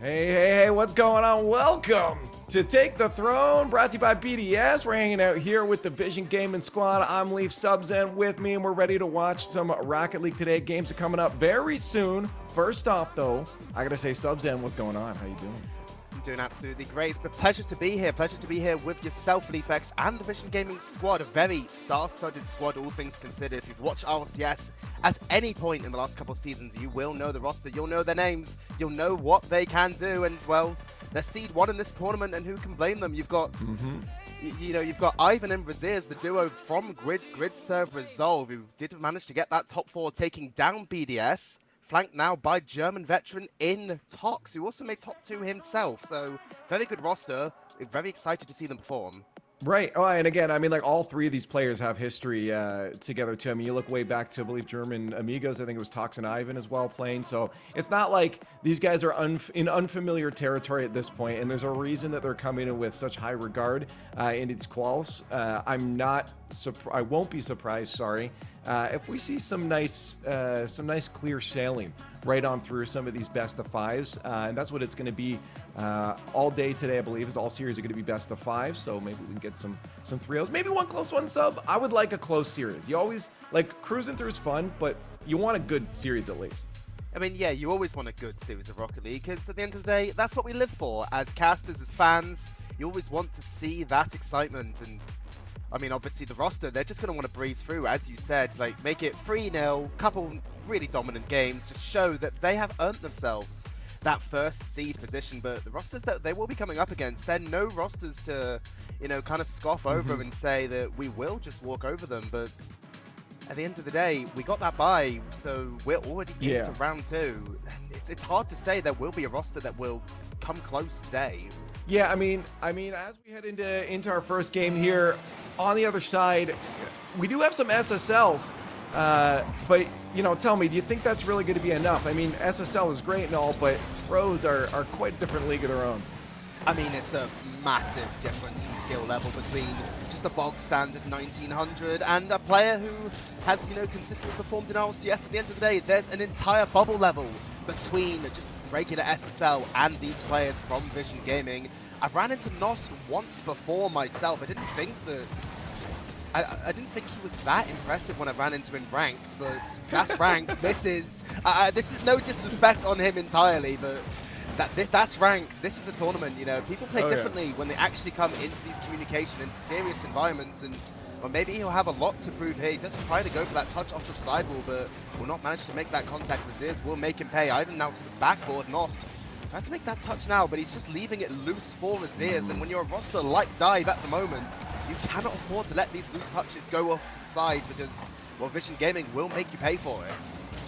Hey, what's going on? Welcome to Take the Throne, brought to you by BDS. We're hanging out here with the Vision Gaming Squad. I'm Leaf Subzen with me, and we're ready to watch some Rocket League today. Games are coming up very soon. First off, though, I gotta say, Subzen, what's going on? How you doing? I'm doing absolutely great. It's a pleasure to be here. Pleasure to be here with yourself, LeafX, and the Vision Gaming Squad. A very star-studded squad, all things considered. If you've watched RCS at any point in the last couple of seasons, you will know the roster. You'll know their names. You'll know what they can do. And, well, they're seed one in this tournament, and who can blame them? You've got, you've got Ivn and Rezears, the duo from Grid Serve Resolve, who did manage to get that top four, taking down BDS. Flanked now by German veteran in Tox, who also made top 2 himself. So, very good roster. Very excited to see them perform. Right. Oh, and again, I mean, like, all three of these players have history together, too. I mean, you look way back to, I believe, German Amigos. I think it was Tox and Ivn as well playing. So it's not like these guys are in unfamiliar territory at this point, and there's a reason that they're coming in with such high regard in these quals. I won't be surprised, if we see some nice clear sailing right on through some of these best of fives, and that's what it's going to be all day today. I believe is all series are going to be best of five, so maybe we can get some 3-0s, maybe one close one sub. I would like a close series. You always like cruising through is fun, but you want a good series at least. I mean, yeah, you always want a good series of Rocket League, because at the end of the day, that's what we live for as casters, as fans. You always want to see that excitement. And I mean, obviously the roster, they're just going to want to breeze through, as you said, like make it 3-0, couple really dominant games, just show that they have earned themselves that first seed position. But the rosters that they will be coming up against, they're no rosters to, kind of scoff over and say that we will just walk over them. But at the end of the day, we got that bye, so we're already into round 2. It's hard to say there will be a roster that will come close today. Yeah, I mean, as we head into our first game here, on the other side, we do have some SSLs, but tell me, do you think that's really going to be enough? I mean, SSL is great and all, but pros are quite a different league of their own. I mean, it's a massive difference in skill level between just a bog standard 1900 and a player who has, consistently performed in RCS. At the end of the day, there's an entire bubble level between just regular SSL and these players from Vision Gaming. I've ran into Nost once before myself. I didn't think he was that impressive when I ran into him ranked, but that's ranked. This is no disrespect on him entirely, but that's ranked. This is the tournament. People play differently when they actually come into these communication and serious environments, and or maybe he'll have a lot to prove here. He does try to go for that touch off the sidewall, but will not manage to make that contact. Rezears will make him pay. Ivn now to the backboard. Nost trying to make that touch now, but he's just leaving it loose for Rezears. And when you're a roster like Dive at the moment, you cannot afford to let these loose touches go off to the side, because, well, Vision Gaming will make you pay for it.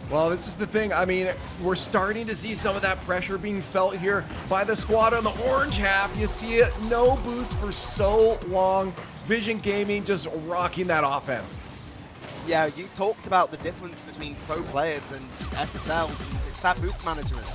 Well, this is the thing. I mean, we're starting to see some of that pressure being felt here by the squad on the orange half. You see it, no boost for so long. Vision Gaming just rocking that offense. Yeah, you talked about the difference between pro players and just SSLs, and it's that boost management.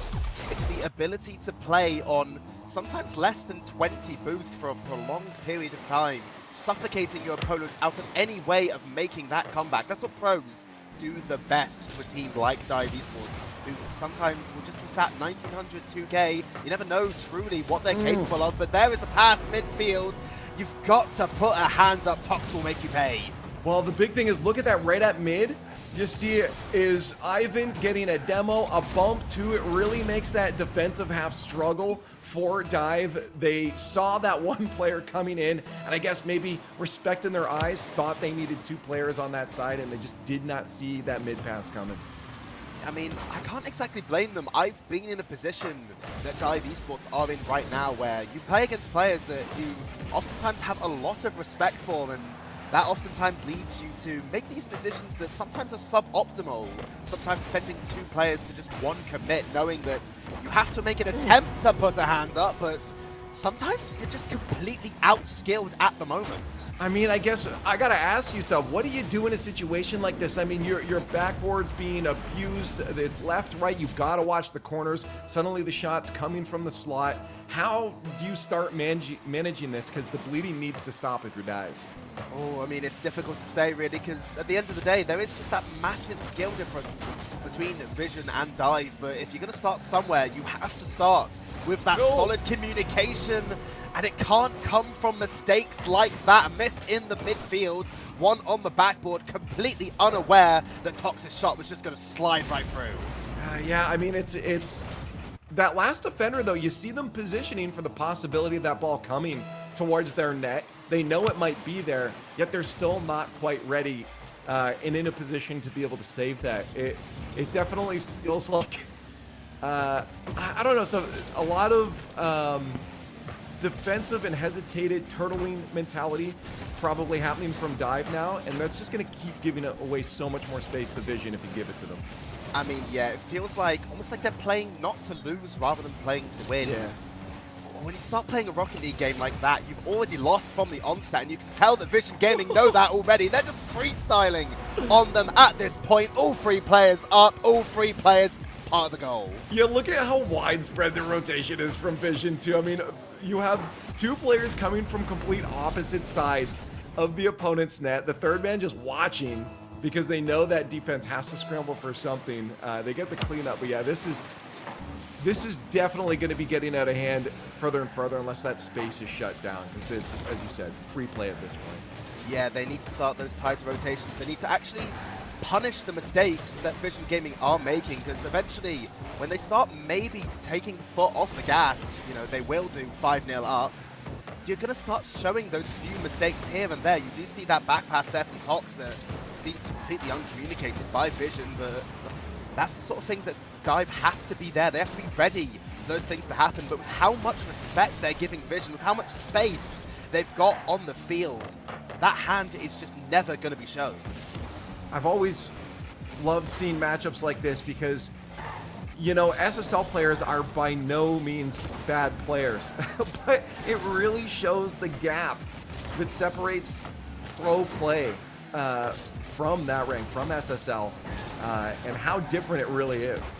It's the ability to play on sometimes less than 20 boost for a prolonged period of time, suffocating your opponents out of any way of making that comeback. That's what pros do the best to a team like Dive Esports, who sometimes will just be sat 1900 2K. You never know truly what they're capable of, but there is a pass midfield. You've got to put a hand up. Tox will make you pay. Well, the big thing is, look at that right at mid. You see it is Ivn getting a demo, a bump too. It really makes that defensive half struggle for Dive. They saw that one player coming in, and I guess maybe respecting their eyes, thought they needed 2 players on that side, and they just did not see that mid pass coming. I mean, I can't exactly blame them. I've been in a position that Dive Esports are in right now, where you play against players that you oftentimes have a lot of respect for, and that oftentimes leads you to make these decisions that sometimes are suboptimal, sometimes sending 2 players to just 1 commit, knowing that you have to make an attempt to put a hand up, but sometimes you're just completely outskilled at the moment. I mean, I guess I gotta ask yourself, what do you do in a situation like this? I mean, your backboard's being abused, it's left, right, you've gotta watch the corners, suddenly the shot's coming from the slot. How do you start managing this? Because the bleeding needs to stop if you're Dive. Oh, I mean, it's difficult to say, really, because at the end of the day, there is just that massive skill difference between Vision and Dive. But if you're going to start somewhere, you have to start with that solid communication, and it can't come from mistakes like that. A miss in the midfield, one on the backboard, completely unaware that Tox's shot was just going to slide right through. Yeah, I mean, it's that last defender, though. You see them positioning for the possibility of that ball coming towards their net. They know it might be there, yet they're still not quite ready and in a position to be able to save that. It definitely feels like, I don't know, so a lot of defensive and hesitated turtling mentality probably happening from Dive now, and that's just going to keep giving away so much more space to Vision if you give it to them. I mean, yeah, it feels like almost like they're playing not to lose rather than playing to win. Yeah. When you start playing a Rocket League game like that, you've already lost from the onset, and you can tell that Vision Gaming know that already. They're just freestyling on them at this point. All three players up, all three players part of the goal. Yeah, look at how widespread the rotation is from Vision, too. I mean, you have two players coming from complete opposite sides of the opponent's net. The third man just watching because they know that defense has to scramble for something. They get the cleanup, but yeah, this is definitely going to be getting out of hand further and further unless that space is shut down, because it's, as you said, free play at this point. Yeah, they need to start those tighter rotations. They need to actually punish the mistakes that Vision Gaming are making, because eventually, when they start maybe taking the foot off the gas, you know, they will do 5-0 up, you're going to start showing those few mistakes here and there. You do see that back pass there from Tox that seems completely uncommunicated by Vision, but that's the sort of thing that Dive have to be there. They have to be ready for those things to happen. But with how much respect they're giving Vision, with how much space they've got on the field, that hand is just never going to be shown. I've always loved seeing matchups like this because, you know, SSL players are by no means bad players, but it really shows the gap that separates pro play from that rank, from SSL, and how different it really is.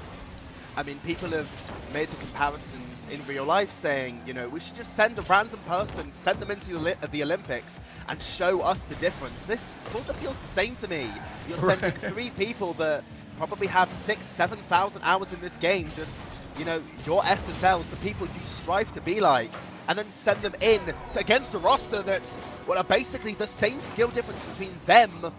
I mean, people have made the comparisons in real life saying, you know, we should just send a random person, send them into the Olympics and show us the difference. This sort of feels the same to me. You're sending three people that probably have 6,000, 7,000 hours in this game, just, you know, your SSLs, the people you strive to be like, and then send them in against a roster that's, well, are basically the same skill difference between them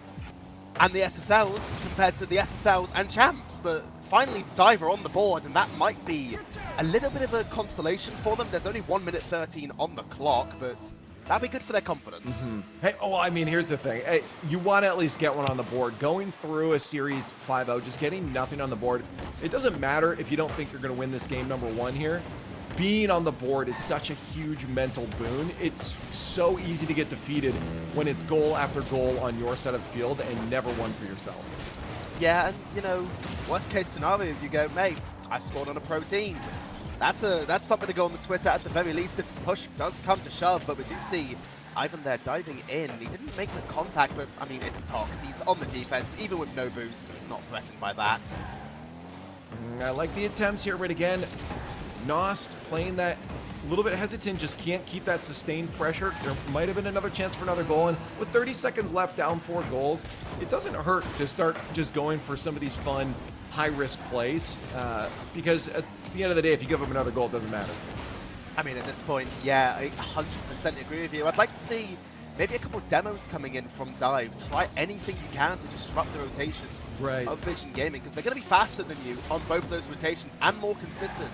and the SSLs compared to the SSLs and champs. But finally, Dive are on the board, and that might be a little bit of a constellation for them. There's only 1 minute 13 on the clock, but that'd be good for their confidence. Hey, oh, I mean, here's the thing. Hey, you want to at least get one on the board. Going through a series 5-0, just getting nothing on the board, it doesn't matter if you don't think you're going to win this game number one here. Being on the board is such a huge mental boon. It's so easy to get defeated when it's goal after goal on your side of the field and never one for yourself. Yeah, and, you know, worst case scenario, you go, mate, I scored on a pro team. That's something to go on the Twitter at the very least if push does come to shove. But we do see Ivn there diving in. He didn't make the contact, but I mean, it's Tox. He's on the defense, even with no boost. He's not threatened by that. I like the attempts here, but again, Nost playing that a little bit hesitant, just can't keep that sustained pressure. There might have been another chance for another goal, and with 30 seconds left, down 4 goals, it doesn't hurt to start just going for some of these fun, high-risk plays, because at the end of the day, if you give up another goal, it doesn't matter. I mean, at this point, yeah, I 100% agree with you. I'd like to see maybe a couple of demos coming in from Dive. Try anything you can to disrupt the rotations of Vision Gaming, because they're going to be faster than you on both those rotations and more consistent.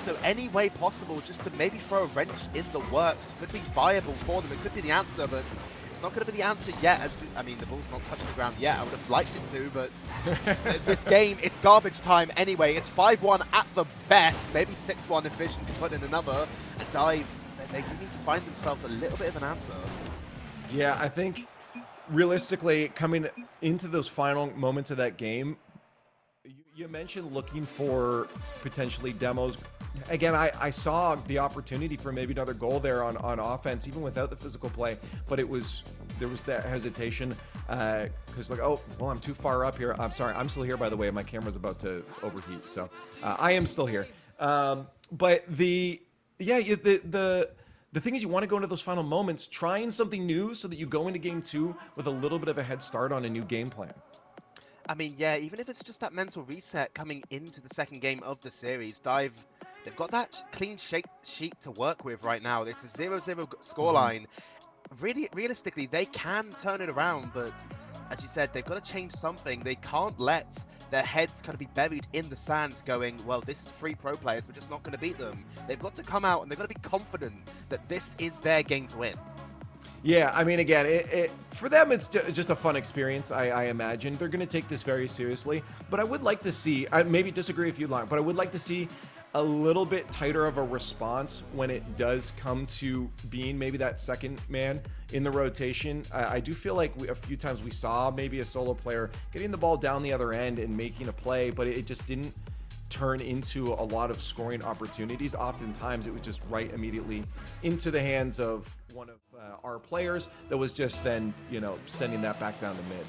So any way possible just to maybe throw a wrench in the works could be viable for them. It could be the answer, but it's not going to be the answer yet. I mean, the ball's not touching the ground yet. I would have liked it to, but this game, it's garbage time anyway. It's 5-1 at the best, maybe 6-1 if Vision can put in another. And Dive, they do need to find themselves a little bit of an answer. Yeah, I think realistically, coming into those final moments of that game, you mentioned looking for potentially demos. Again, I saw the opportunity for maybe another goal there on offense, even without the physical play, but there was that hesitation because like, oh, well, I'm too far up here. I'm sorry, I'm still here, by the way. My camera's about to overheat, so I am still here. But the the thing is, you want to go into those final moments trying something new so that you go into game 2 with a little bit of a head start on a new game plan. I mean, yeah, even if it's just that mental reset coming into the second game of the series, Dive, they've got that clean sheet to work with right now. It's a 0-0 scoreline. Really, realistically, they can turn it around, but as you said, they've got to change something. They can't let their heads kind of be buried in the sand going, well, this is 3 pro players, we're just not going to beat them. They've got to come out and they've got to be confident that this is their game to win. Yeah, I mean, again, for them, it's just a fun experience, I imagine. They're going to take this very seriously, but I would like to see, I maybe disagree if you'd like, but I would like to see a little bit tighter of a response when it does come to being maybe that second man in the rotation. I do feel like a few times we saw maybe a solo player getting the ball down the other end and making a play, but it just didn't turn into a lot of scoring opportunities. Oftentimes it was just right immediately into the hands of one of our players that was just then, you know, sending that back down the mid.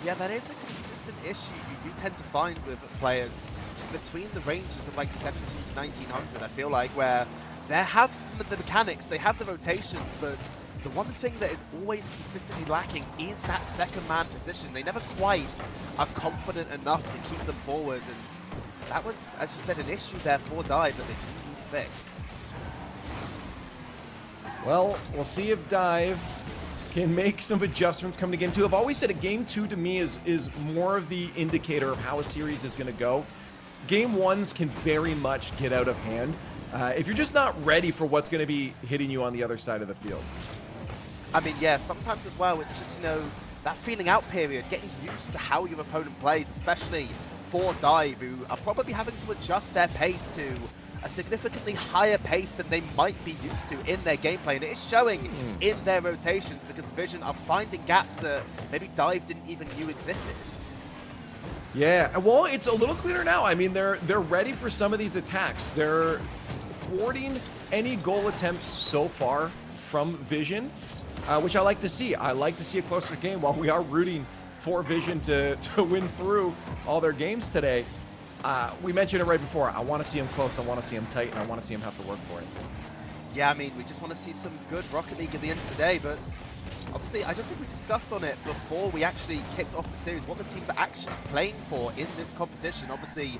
Yeah, that is a consistent issue you do tend to find with players between the ranges of like 17 to 1900, I feel like, where they have the mechanics, they have the rotations, but the one thing that is always consistently lacking is that second man position. They never quite are confident enough to keep them forward, and that was, as you said, an issue there for Dive that they do need to fix. Well, we'll see if Dive can make some adjustments coming to game 2. I've always said a game 2 to me is more of the indicator of how a series is going to go. Game 1s can very much get out of hand if you're just not ready for what's going to be hitting you on the other side of the field. I mean, yeah, sometimes as well, it's just, you know, that feeling out period, getting used to how your opponent plays, especially for Dive, who are probably having to adjust their pace to a significantly higher pace than they might be used to in their gameplay, and it is showing in their rotations because Vision are finding gaps that maybe Dive didn't even knew existed. Yeah, well, it's a little cleaner now. I mean, they're ready for some of these attacks. They're thwarting any goal attempts so far from Vision, which I like to see. I like to see a closer game while we are rooting for Vision to win through all their games today. We mentioned it right before. I want to see them close, I want to see them tight, and I want to see them have to work for it. Yeah, I mean, we just want to see some good Rocket League at the end of the day, but obviously, I don't think we discussed on it before we actually kicked off the series, what the teams are actually playing for in this competition. Obviously,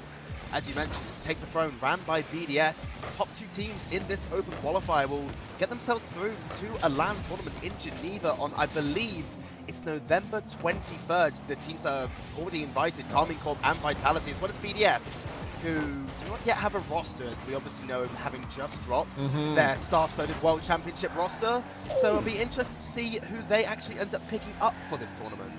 as you mentioned, it's Take the Throne, ran by BDS. Top 2 teams in this open qualifier will get themselves through to a LAN tournament in Geneva on, I believe, it's November 23rd. The teams that are already invited, Carmine Corp and Vitality, as well as BDS, who do not yet have a roster, as we obviously know, having just dropped their star-studded World Championship roster. So it'll be interesting to see who they actually end up picking up for this tournament.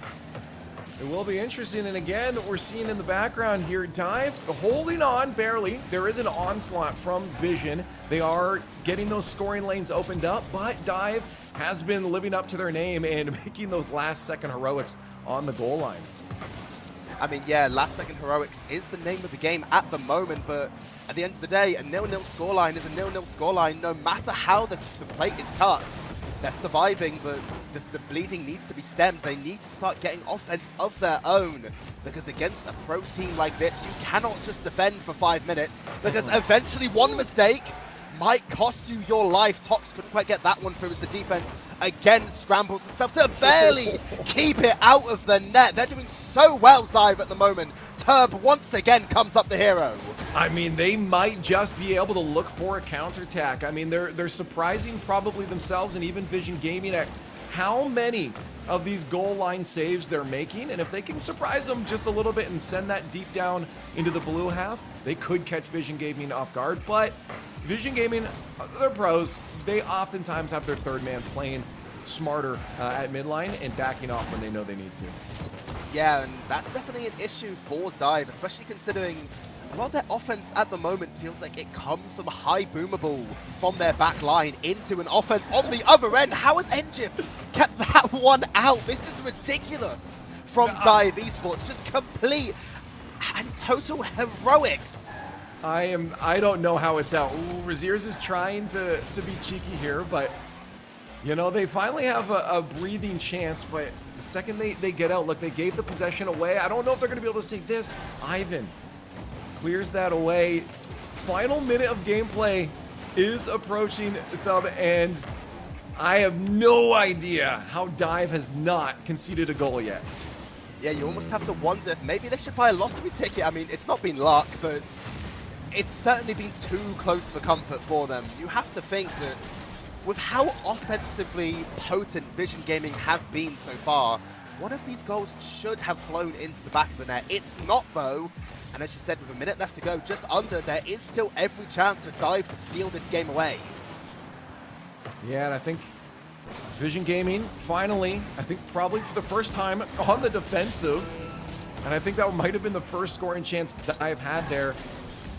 It will be interesting, and again, we're seeing in the background here, Dive holding on barely. There is an onslaught from Vision. They are getting those scoring lanes opened up, but Dive has been living up to their name and making those last-second heroics on the goal line. I mean, yeah, last-second heroics is the name of the game at the moment, but at the end of the day, a 0-0 scoreline is a 0-0 scoreline, no matter how the plate is cut. They're surviving, but the bleeding needs to be stemmed. They need to start getting offense of their own, because against a pro team like this, you cannot just defend for 5 minutes, because eventually one mistake might cost you your life. Tox couldn't quite get that one through as the defense again scrambles itself to barely keep it out of the net. They're doing so well, Dive, at the moment. Turb once again comes up the hero. I mean, they might just be able to look for a counterattack. I mean, they're surprising probably themselves and even VisionGaming at how many of these goal line saves they're making, and if they can surprise them just a little bit and send that deep down into the blue half, they could catch VisionGaming off guard. But VisionGaming, they're pros. They oftentimes have their third man playing smarter at midline and backing off when they know they need to. Yeah, and that's definitely an issue for Dive, especially considering a lot of their offense at the moment feels like it comes from a high boomable from their back line into an offense on the other end. How has Engine kept that one out? This is ridiculous from Dive Esports. Just complete and total heroics. I don't know how it's out. Ooh, Rezears is trying to be cheeky here, but you know, they finally have a breathing chance, but the second they get out, look, they gave the possession away. I don't know if they're going to be able to save this. Ivn clears that away. Final minute of gameplay is approaching sub, and I have no idea how Dive has not conceded a goal yet. Yeah, you almost have to wonder if maybe they should buy a lottery ticket. I mean, it's not been luck, but it's certainly been too close for comfort for them. You have to think that with how offensively potent Vision Gaming have been so far, one of these goals should have flown into the back of the net. It's not, though. And as you said, with a minute left to go, just under, there is still every chance for Dive to steal this game away. Yeah, and I think Vision Gaming, finally, I think probably for the first time on the defensive, and I think that might have been the first scoring chance that I've had there.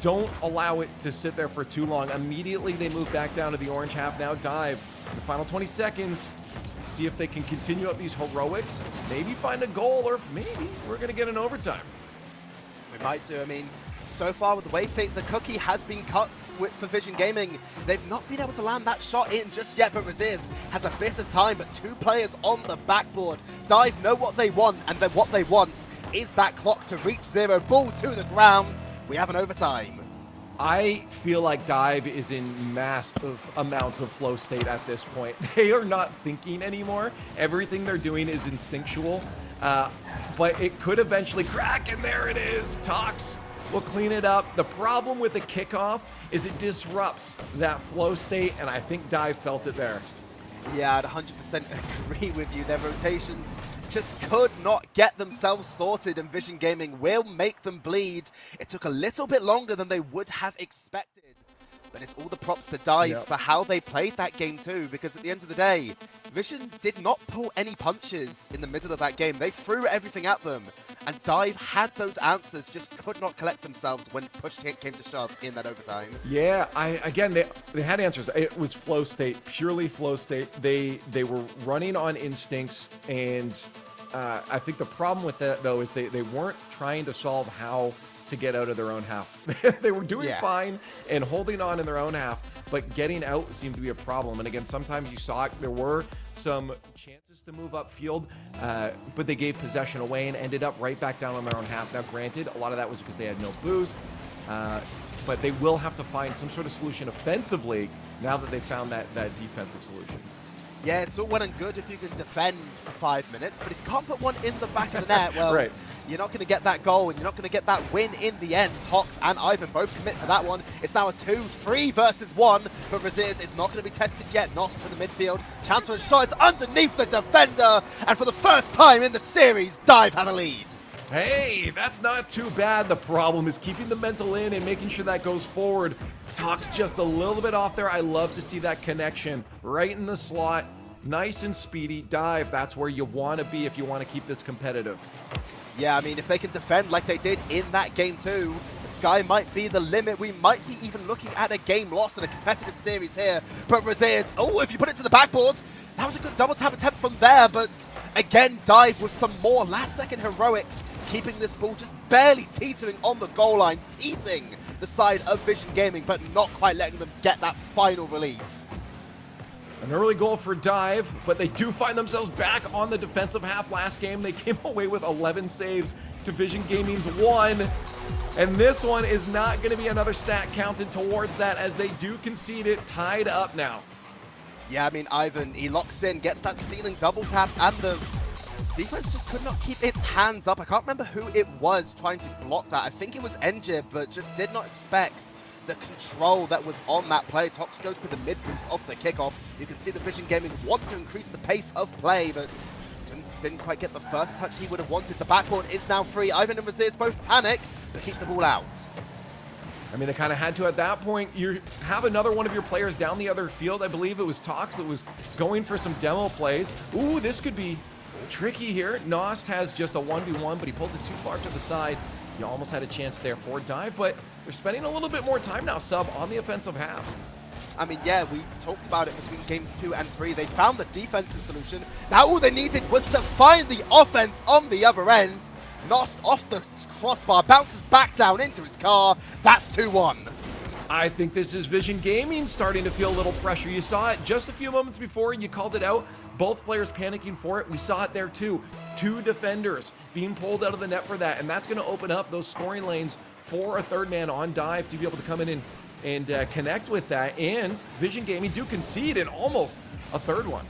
Don't allow it to sit there for too long. Immediately, they move back down to the orange half. Now Dive, in the final 20 seconds, see if they can continue up these heroics, maybe find a goal, or maybe we're going to get an overtime. We might do. I mean, so far with the way the cookie has been cut for Vision Gaming, they've not been able to land that shot in just yet, but Rezears has a bit of time, but 2 players on the backboard. Dive know what they want, and then what they want is that clock to reach 0. Ball to the ground. We have an overtime. I feel like Dive is in massive amounts of flow state at this point. They are not thinking anymore. Everything they're doing is instinctual, but it could eventually crack, and there it is. Tox will clean it up. The problem with the kickoff is it disrupts that flow state, and I think Dive felt it there. Yeah, I'd 100% agree with you. Their rotations just could not get themselves sorted, and Vision Gaming will make them bleed. It took a little bit longer than they would have expected, but it's all the props to Dive for how they played that game too, because at the end of the day, Vision did not pull any punches in the middle of that game. They threw everything at them, and Dive had those answers, just could not collect themselves when push came to shove in that overtime. Yeah, again, they had answers. It was flow state, purely flow state. They were running on instincts, and I think the problem with that, though, is they weren't trying to solve how to get out of their own half. They were doing fine and holding on in their own half, but getting out seemed to be a problem. And again, sometimes you saw it, there were some chances to move upfield, but they gave possession away and ended up right back down on their own half. Now, granted, a lot of that was because they had no boost, but they will have to find some sort of solution offensively now that they found that defensive solution. Yeah, it's all well and good if you can defend for 5 minutes, but if you can't put one in the back of the net, well, right. You're not going to get that goal, and you're not going to get that win in the end. Tox and Ivn both commit for that one. It's now a 2-3 versus 1, but Rezears is not going to be tested yet. Nos to the midfield. Chance for a shot. It's underneath the defender, and for the first time in the series, Dive have a lead. Hey, that's not too bad. The problem is keeping the mental in and making sure that goes forward. Tox just a little bit off there. I love to see that connection right in the slot. Nice and speedy. Dive, that's where you want to be if you want to keep this competitive. Yeah, I mean, if they can defend like they did in that game too, the sky might be the limit. We might be even looking at a game lost in a competitive series here. But Rezears, oh, if you put it to the backboard, that was a good double tap attempt from there. But again, Dive with some more last-second heroics, keeping this ball just barely teetering on the goal line, teasing the side of Vision Gaming, but not quite letting them get that final relief. An early goal for Dive, but they do find themselves back on the defensive half. Last game, they came away with 11 saves to Vision Gaming's 1. And this one is not going to be another stat counted towards that, as they do concede it, tied up now. Yeah, I mean, Ivn, he locks in, gets that ceiling double tap, and the defense just could not keep its hands up. I can't remember who it was trying to block that. I think it was Engib, but just did not expect the control that was on that play. Tox goes to the mid boost off the kickoff. You can see the Vision Gaming want to increase the pace of play, but didn't quite get the first touch he would have wanted. The backboard is now free. Ivn and Rezears both panic, but keep the ball out. I mean, they kind of had to at that point. You have another one of your players down the other field. I believe it was Tox that was going for some demo plays. Ooh, this could be tricky here. Nost has just a 1v1, but he pulls it too far to the side. You almost had a chance there for Dive, but they're spending a little bit more time now, Sub, on the offensive half. I mean, yeah, we talked about it between games 2 and 3. They found the defensive solution. Now all they needed was to find the offense on the other end. Nost off the crossbar, bounces back down into his car. That's 2-1. I think this is Vision Gaming starting to feel a little pressure. You saw it just a few moments before. You called it out. Both players panicking for it. We saw it there too. 2 defenders being pulled out of the net for that, and that's going to open up those scoring lanes for a third man on Dive to be able to come in and and connect with that. And VisionGaming do concede in almost a third one.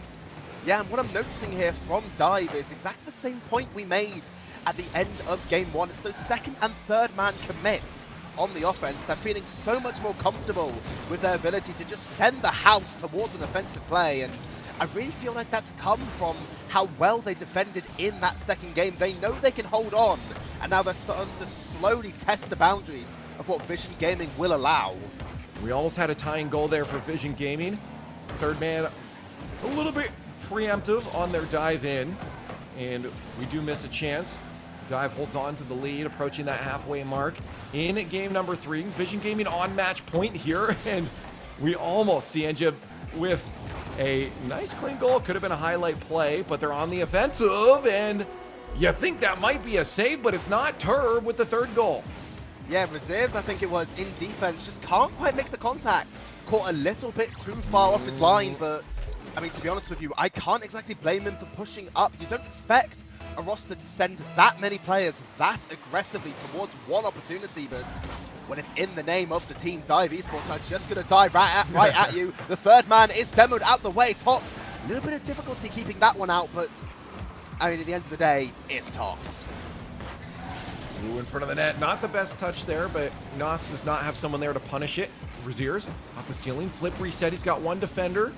Yeah, and what I'm noticing here from Dive is exactly the same point we made at the end of game one. It's those second and third man commits on the offense. They're feeling so much more comfortable with their ability to just send the house towards an offensive play. And I really feel like that's come from how well they defended in that second game. They know they can hold on, and now they're starting to slowly test the boundaries of what VisionGaming will allow. We almost had a tying goal there for VisionGaming. Third man a little bit preemptive on their dive in, and we do miss a chance. Dive holds on to the lead, approaching that halfway mark in game number 3. VisionGaming on match point here, and we almost see Enja with a nice clean goal. Could have been a highlight play, but they're on the offensive, and you think that might be a save, but it's not. Turb with the third goal. Yeah, Rezears, I think it was, in defense, just can't quite make the contact. Caught a little bit too far off his line, but I mean, to be honest with you, I can't exactly blame him for pushing up. You don't expect a roster to send that many players that aggressively towards one opportunity, but when it's in the name of the team, Dive Esports are just going to dive right at you. The third man is demoed out the way. Tox, a little bit of difficulty keeping that one out, but I mean, at the end of the day, it's Tox. Ooh, in front of the net. Not the best touch there, but Nos does not have someone there to punish it. Rezears off the ceiling. Flip reset. He's got one defender.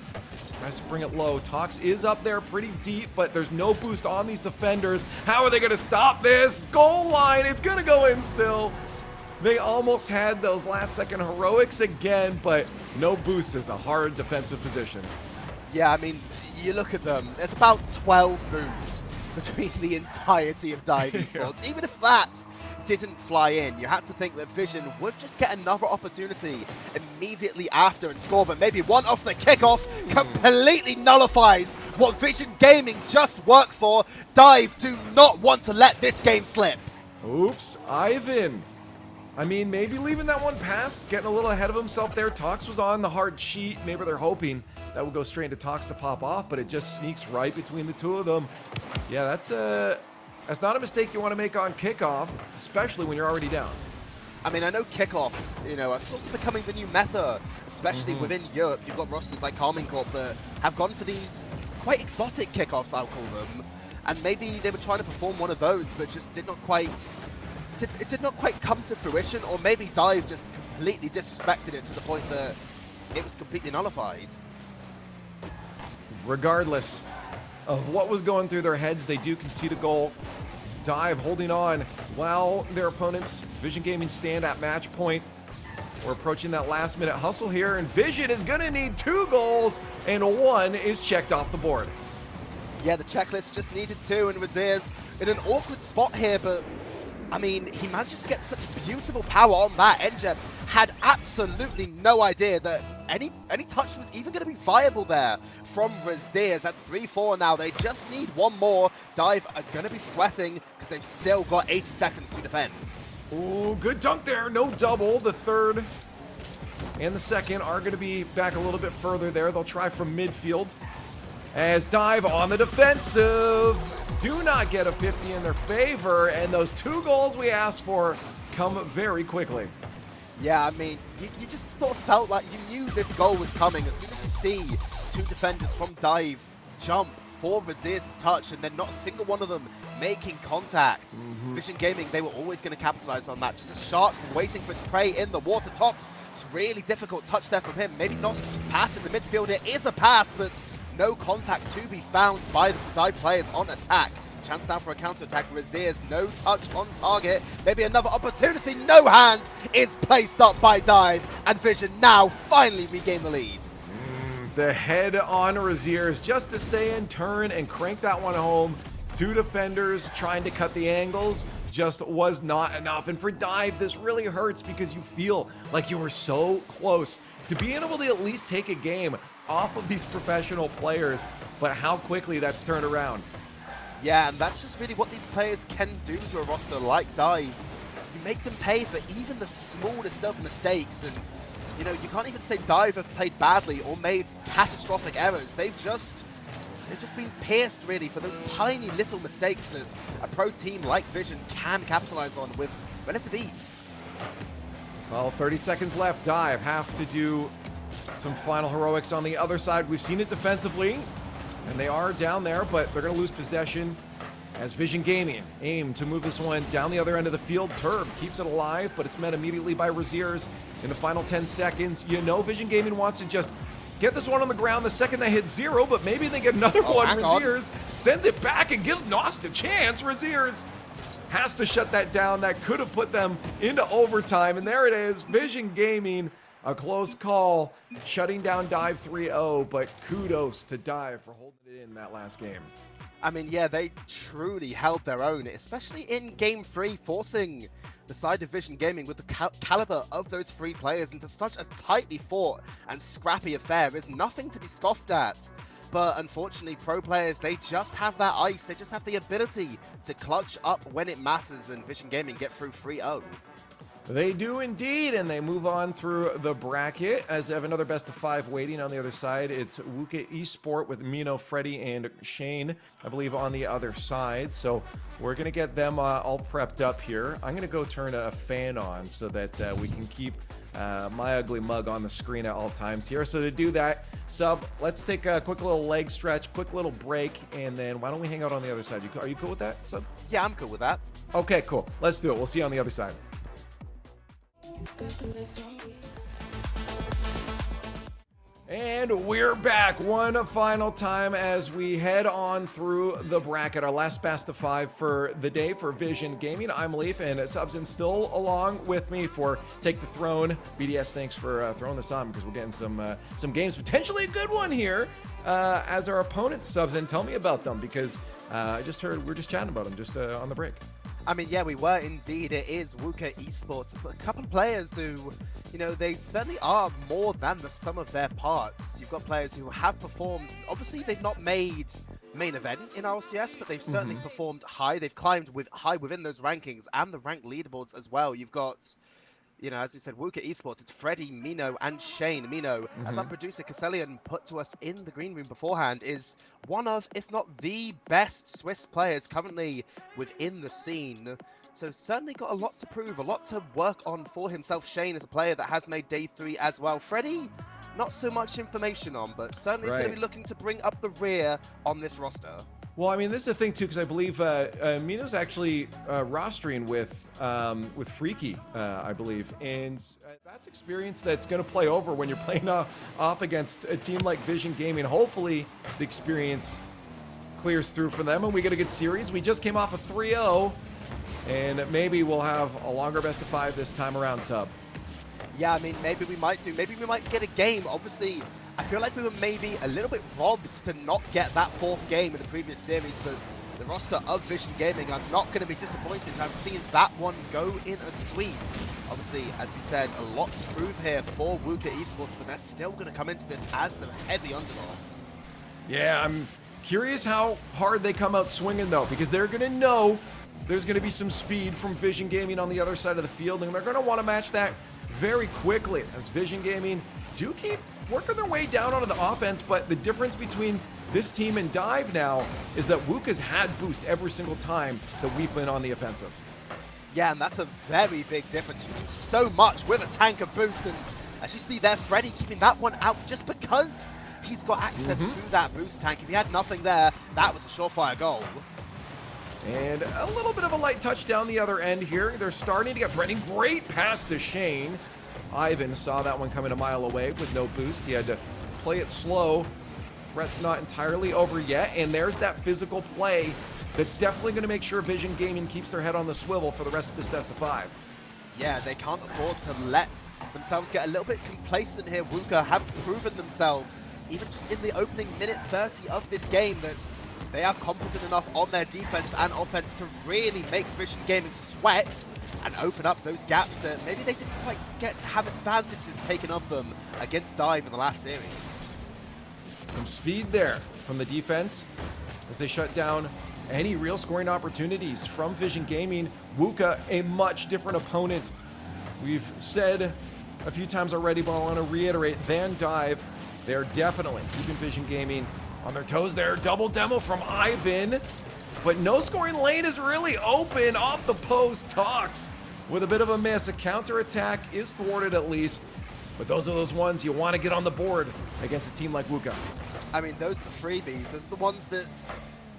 Tries to bring it low. Tox is up there pretty deep, but there's no boost on these defenders. How are they going to stop this? Goal line. It's going to go in still. They almost had those last-second heroics again, but no boost is a hard defensive position. Yeah, I mean, you look at them. There's about 12 boosts between the entirety of Dive Esports. Even if that didn't fly in, you had to think that Vision would just get another opportunity immediately after and score, but maybe one off the kickoff completely nullifies what VisionGaming just worked for. Dive do not want to let this game slip. Oops, Ivn. I mean, maybe leaving that one past, getting a little ahead of himself there. Tox was on the hard sheet. Maybe they're hoping that would go straight into Tox to pop off, but it just sneaks right between the two of them. Yeah, that's not a mistake you want to make on kickoff, especially when you're already down. I mean, I know kickoffs, you know, are sort of becoming the new meta, especially within Europe. You've got rosters like Carmine Corp that have gone for these quite exotic kickoffs, I'll call them. And maybe they were trying to perform one of those, but just did not quite come to fruition, or maybe Dive just completely disrespected it to the point that it was completely nullified. Regardless of what was going through their heads, they do concede a goal. Dive holding on while their opponents, VisionGaming, stand at match point. We're approaching that last minute hustle here, and Vision is going to need 2 goals, and 1 is checked off the board. Yeah, the checklist just needed 2, and Rezears in an awkward spot here, but I mean, he manages to get such beautiful power on that. Enja had absolutely no idea that any touch was even going to be viable there from Rezears. That's 3-4 now. They just need 1 more. Dive are going to be sweating because they've still got 80 seconds to defend. Ooh, good dunk there. No double. The third and the second are going to be back a little bit further there. They'll try from midfield. As Dive on the defensive. Do not get a 50 in their favor, and those 2 goals we asked for come very quickly. Yeah, I mean, you just sort of felt like you knew this goal was coming. As soon as you see 2 defenders from Dive jump for Rezears' touch, and then not a single one of them making contact. VisionGaming, they were always going to capitalize on that. Just a shark waiting for its prey in the water. Tox, it's really difficult touch there from him. Maybe not pass in the midfield. It is a pass, but no contact to be found by the Dive players on attack. Chance now for a counter-attack. Rezears, no touch on target. Maybe another opportunity. No hand is placed up by Dive, and Vision now finally regain the lead. The head on Rezears just to stay in turn and crank that one home. 2 defenders trying to cut the angles just was not enough. And for Dive, this really hurts because you feel like you were so close to being able to at least take a game off of these professional players, but how quickly that's turned around. Yeah, and that's just really what these players can do to a roster like Dive. You make them pay for even the smallest of mistakes, and you know, you can't even say Dive have played badly or made catastrophic errors. They've just been pierced really for those tiny little mistakes that a pro team like Vision can capitalize on with relative ease. Well, 30 seconds left. Dive have to do some final heroics on the other side. We've seen it defensively, and they are down there, but they're going to lose possession as VisionGaming aim to move this one down the other end of the field. Turb keeps it alive, but it's met immediately by Rezears in the final 10 seconds. You know VisionGaming wants to just get this one on the ground the second they hit 0, but maybe they get another one. Rezears sends it back and gives Nost a chance. Rezears has to shut that down. That could have put them into overtime, and there it is. VisionGaming, a close call, shutting down Dive 3-0, but kudos to Dive for holding it in that last game. I mean, yeah, they truly held their own, especially in Game 3, forcing the side of VisionGaming with the caliber of those 3 players into such a tightly fought and scrappy affair is nothing to be scoffed at. But unfortunately, pro players, they just have that ice. They just have the ability to clutch up when it matters, and VisionGaming get through 3-0. They do indeed, and they move on through the bracket as they have another best of 5 waiting on the other side. It's Wuka Esport with Mino, Freddy, and Shane, I believe, on the other side. So we're going to get them all prepped up here. I'm going to go turn a fan on so that we can keep my ugly mug on the screen at all times here. So to do that, Sub, let's take a quick little leg stretch, quick little break, and then why don't we hang out on the other side? Are you cool with that, Sub? Yeah, I'm cool with that. Okay, cool. Let's do it. We'll see you on the other side. And we're back one final time as we head on through the bracket. Our last best of 5 for the day for VisionGaming. I'm Leaf, and Subsin still along with me for Take the Throne. BDS, thanks for throwing this on because we're getting some games, potentially a good one here. As our opponents, Subsin, tell me about them because I just heard we were just chatting about them just on the break. I mean, yeah, we were indeed. It is Wuka Esports. A couple of players who, you know, they certainly are more than the sum of their parts. You've got players who have performed. Obviously, they've not made main event in RCS, but they've certainly performed high. They've climbed high within those rankings and the ranked leaderboards as well. You've got, you know, as you said, Wuka Esports. It's Freddy, Mino, and Shane. Mino, as our producer Casellian put to us in the green room beforehand, is one of, if not the best Swiss players currently within the scene. So certainly got a lot to prove, a lot to work on for himself. Shane is a player that has made day 3 as well. Freddy, not so much information on, but certainly is going to be looking to bring up the rear on this roster. Well, I mean, this is the thing too, because I believe Mino's actually rostering with Freaky, I believe, and that's experience that's going to play over when you're playing off against a team like VisionGaming. Hopefully, the experience clears through for them, and we get a good series. We just came off a 3-0, and maybe we'll have a longer best of 5 this time around, Sub. Yeah, I mean, maybe we might do. Maybe we might get a game. Obviously, I feel like we were maybe a little bit robbed to not get that 4th game in the previous series, but the roster of VisionGaming are not going to be disappointed to have seen that one go in a sweep. Obviously, as we said, a lot to prove here for Wuka Esports, but they're still going to come into this as the heavy underdogs. Yeah, I'm curious how hard they come out swinging, though, because they're going to know there's going to be some speed from VisionGaming on the other side of the field, and they're going to want to match that very quickly, as VisionGaming do keep working their way down onto the offense, but the difference between this team and Dive now is that Wuka's had boost every single time that we've been on the offensive. Yeah, and that's a very big difference. You do so much with a tank of boost, and as you see there, Freddy keeping that one out just because he's got access to that boost tank. If he had nothing there, that was a surefire goal. And a little bit of a light touch down the other end here. They're starting to get threatening. Great pass to Shane. Ivn saw that one coming a mile away with no boost. He had to play it slow. Threat's not entirely over yet. And there's that physical play that's definitely going to make sure VisionGaming keeps their head on the swivel for the rest of this best of 5. Yeah, they can't afford to let themselves get a little bit complacent here. Wuka have proven themselves, even just in the opening minute 30 of this game, that they are competent enough on their defense and offense to really make VisionGaming sweat and open up those gaps that maybe they didn't quite get to have advantages taken of them against Dive in the last series. Some speed there from the defense as they shut down any real scoring opportunities from VisionGaming. Wuka, a much different opponent. We've said a few times already, but I want to reiterate, than Dive. They're definitely keeping VisionGaming on their toes there. Double demo from Ivn, but no scoring lane is really open off the post. Tox with a bit of a miss. A counter-attack is thwarted at least, but those are those ones you want to get on the board against a team like WUKA. I mean, those are the freebies. Those are the ones that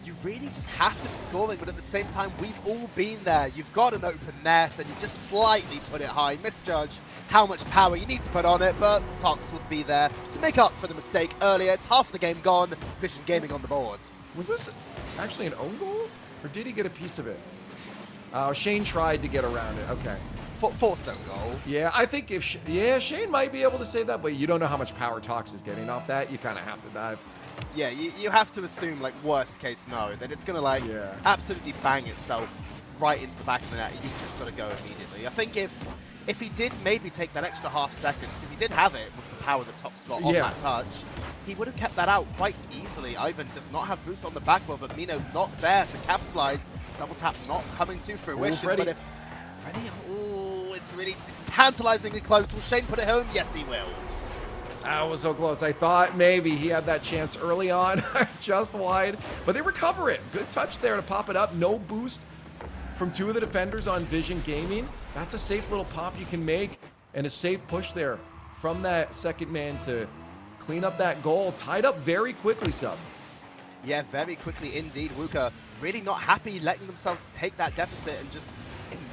you really just have to be scoring, but at the same time, we've all been there. You've got an open net, and you just slightly put it high, misjudge how much power you need to put on it, but Tox would be there to make up for the mistake earlier. It's half the game gone. VisionGaming on the board. Was this actually an own goal, or did he get a piece of it? Shane tried to get around it. Okay. Forced own goal. Yeah, I think if Shane might be able to save that, but you don't know how much power Tox is getting off that. You kind of have to dive. Yeah, you have to assume, like, worst case scenario, that it's going to, like, absolutely bang itself right into the back of the net. You've just got to go immediately. I think if he did maybe take that extra half second, because he did have it with the power that Tox got on that touch, he would have kept that out quite easily. Ivn does not have boost on the backboard, but Mino not there to capitalize. Double tap not coming to fruition. But if Freddy, it's tantalizingly close. Will Shane put it home? Yes, he will. That was so close. I thought maybe he had that chance early on, just wide, but they recover it. Good touch there to pop it up. No boost from two of the defenders on VisionGaming. That's a safe little pop you can make, and a safe push there from that second man to clean up that goal. Tied up very quickly, Sub. Yeah, very quickly indeed. WUKA really not happy letting themselves take that deficit and just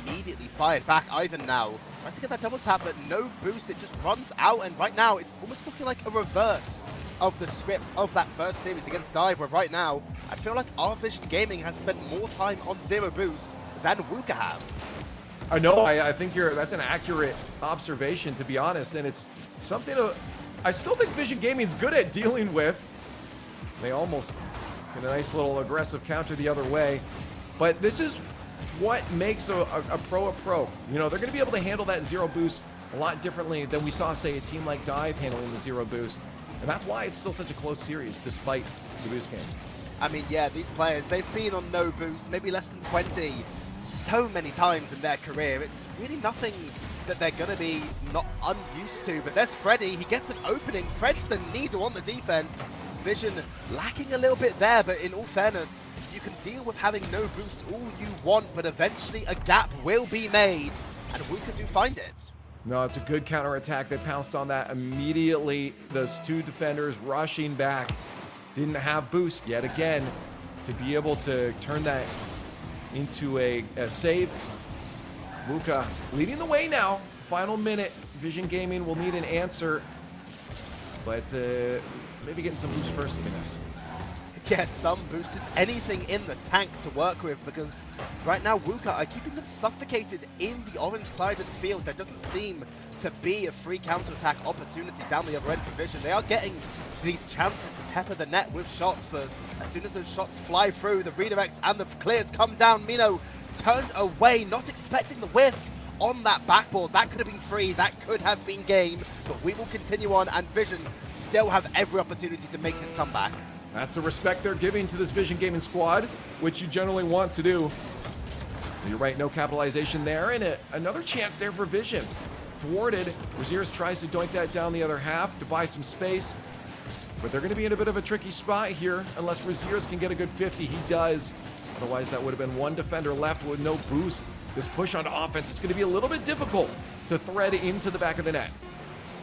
immediately fired back. Ivn now tries to get that double tap, but no boost. It just runs out, and right now it's almost looking like a reverse of the script of that first series against Dive, where right now I feel like our VisionGaming has spent more time on zero boost than WUKA have. I know, I think that's an accurate observation, to be honest, and it's something I still think VisionGaming's good at dealing with. They almost get a nice little aggressive counter the other way, but this is what makes a pro a pro. You know, they're going to be able to handle that zero boost a lot differently than we saw, say, a team like Dive handling the zero boost, and that's why it's still such a close series despite the boost game. I mean, yeah, these players, they've been on no boost, maybe less than 20, so many times in their career. It's really nothing that they're going to be not unused to. But there's Freddy. He gets an opening. Fred's the needle on the defense. Vision lacking a little bit there, but in all fairness, you can deal with having no boost all you want, but eventually a gap will be made, and WUKA do find it. No, it's a good counterattack. They pounced on that immediately. Those two defenders rushing back. Didn't have boost yet again to be able to turn that into a save. WUKA leading the way now. Final minute. VisionGaming will need an answer, but maybe getting some boost first would be nice. Yeah, some boost, just anything in the tank to work with, because right now WUKA are keeping them suffocated in the orange side of the field. There doesn't seem to be a free counterattack opportunity down the other end for Vision. They are getting these chances to pepper the net with shots, but as soon as those shots fly through, the redirects and the clears come down. Mino turned away, not expecting the whiff on that backboard. That could have been free, that could have been game, but we will continue on, and Vision still have every opportunity to make this comeback. That's the respect they're giving to this VisionGaming squad, which you generally want to do. You're right, no capitalization there, and another chance there for Vision. Thwarted. Rezears tries to doink that down the other half to buy some space, but they're going to be in a bit of a tricky spot here unless Rezears can get a good 50. He does. Otherwise, that would have been one defender left with no boost. This push onto offense is going to be a little bit difficult to thread into the back of the net.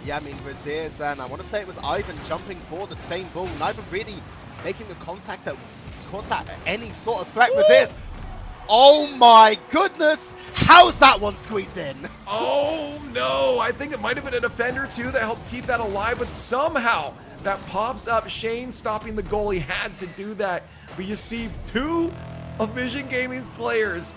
Yeah, I mean, Rezears, and I want to say it was Ivn jumping for the same ball, neither really making the contact that caused that any sort of threat. Rezears, oh my goodness, how's that one squeezed in? Oh no, I think it might have been a defender too that helped keep that alive, but somehow that pops up. Shane stopping the goal, he had to do that, but you see two of VisionGaming's players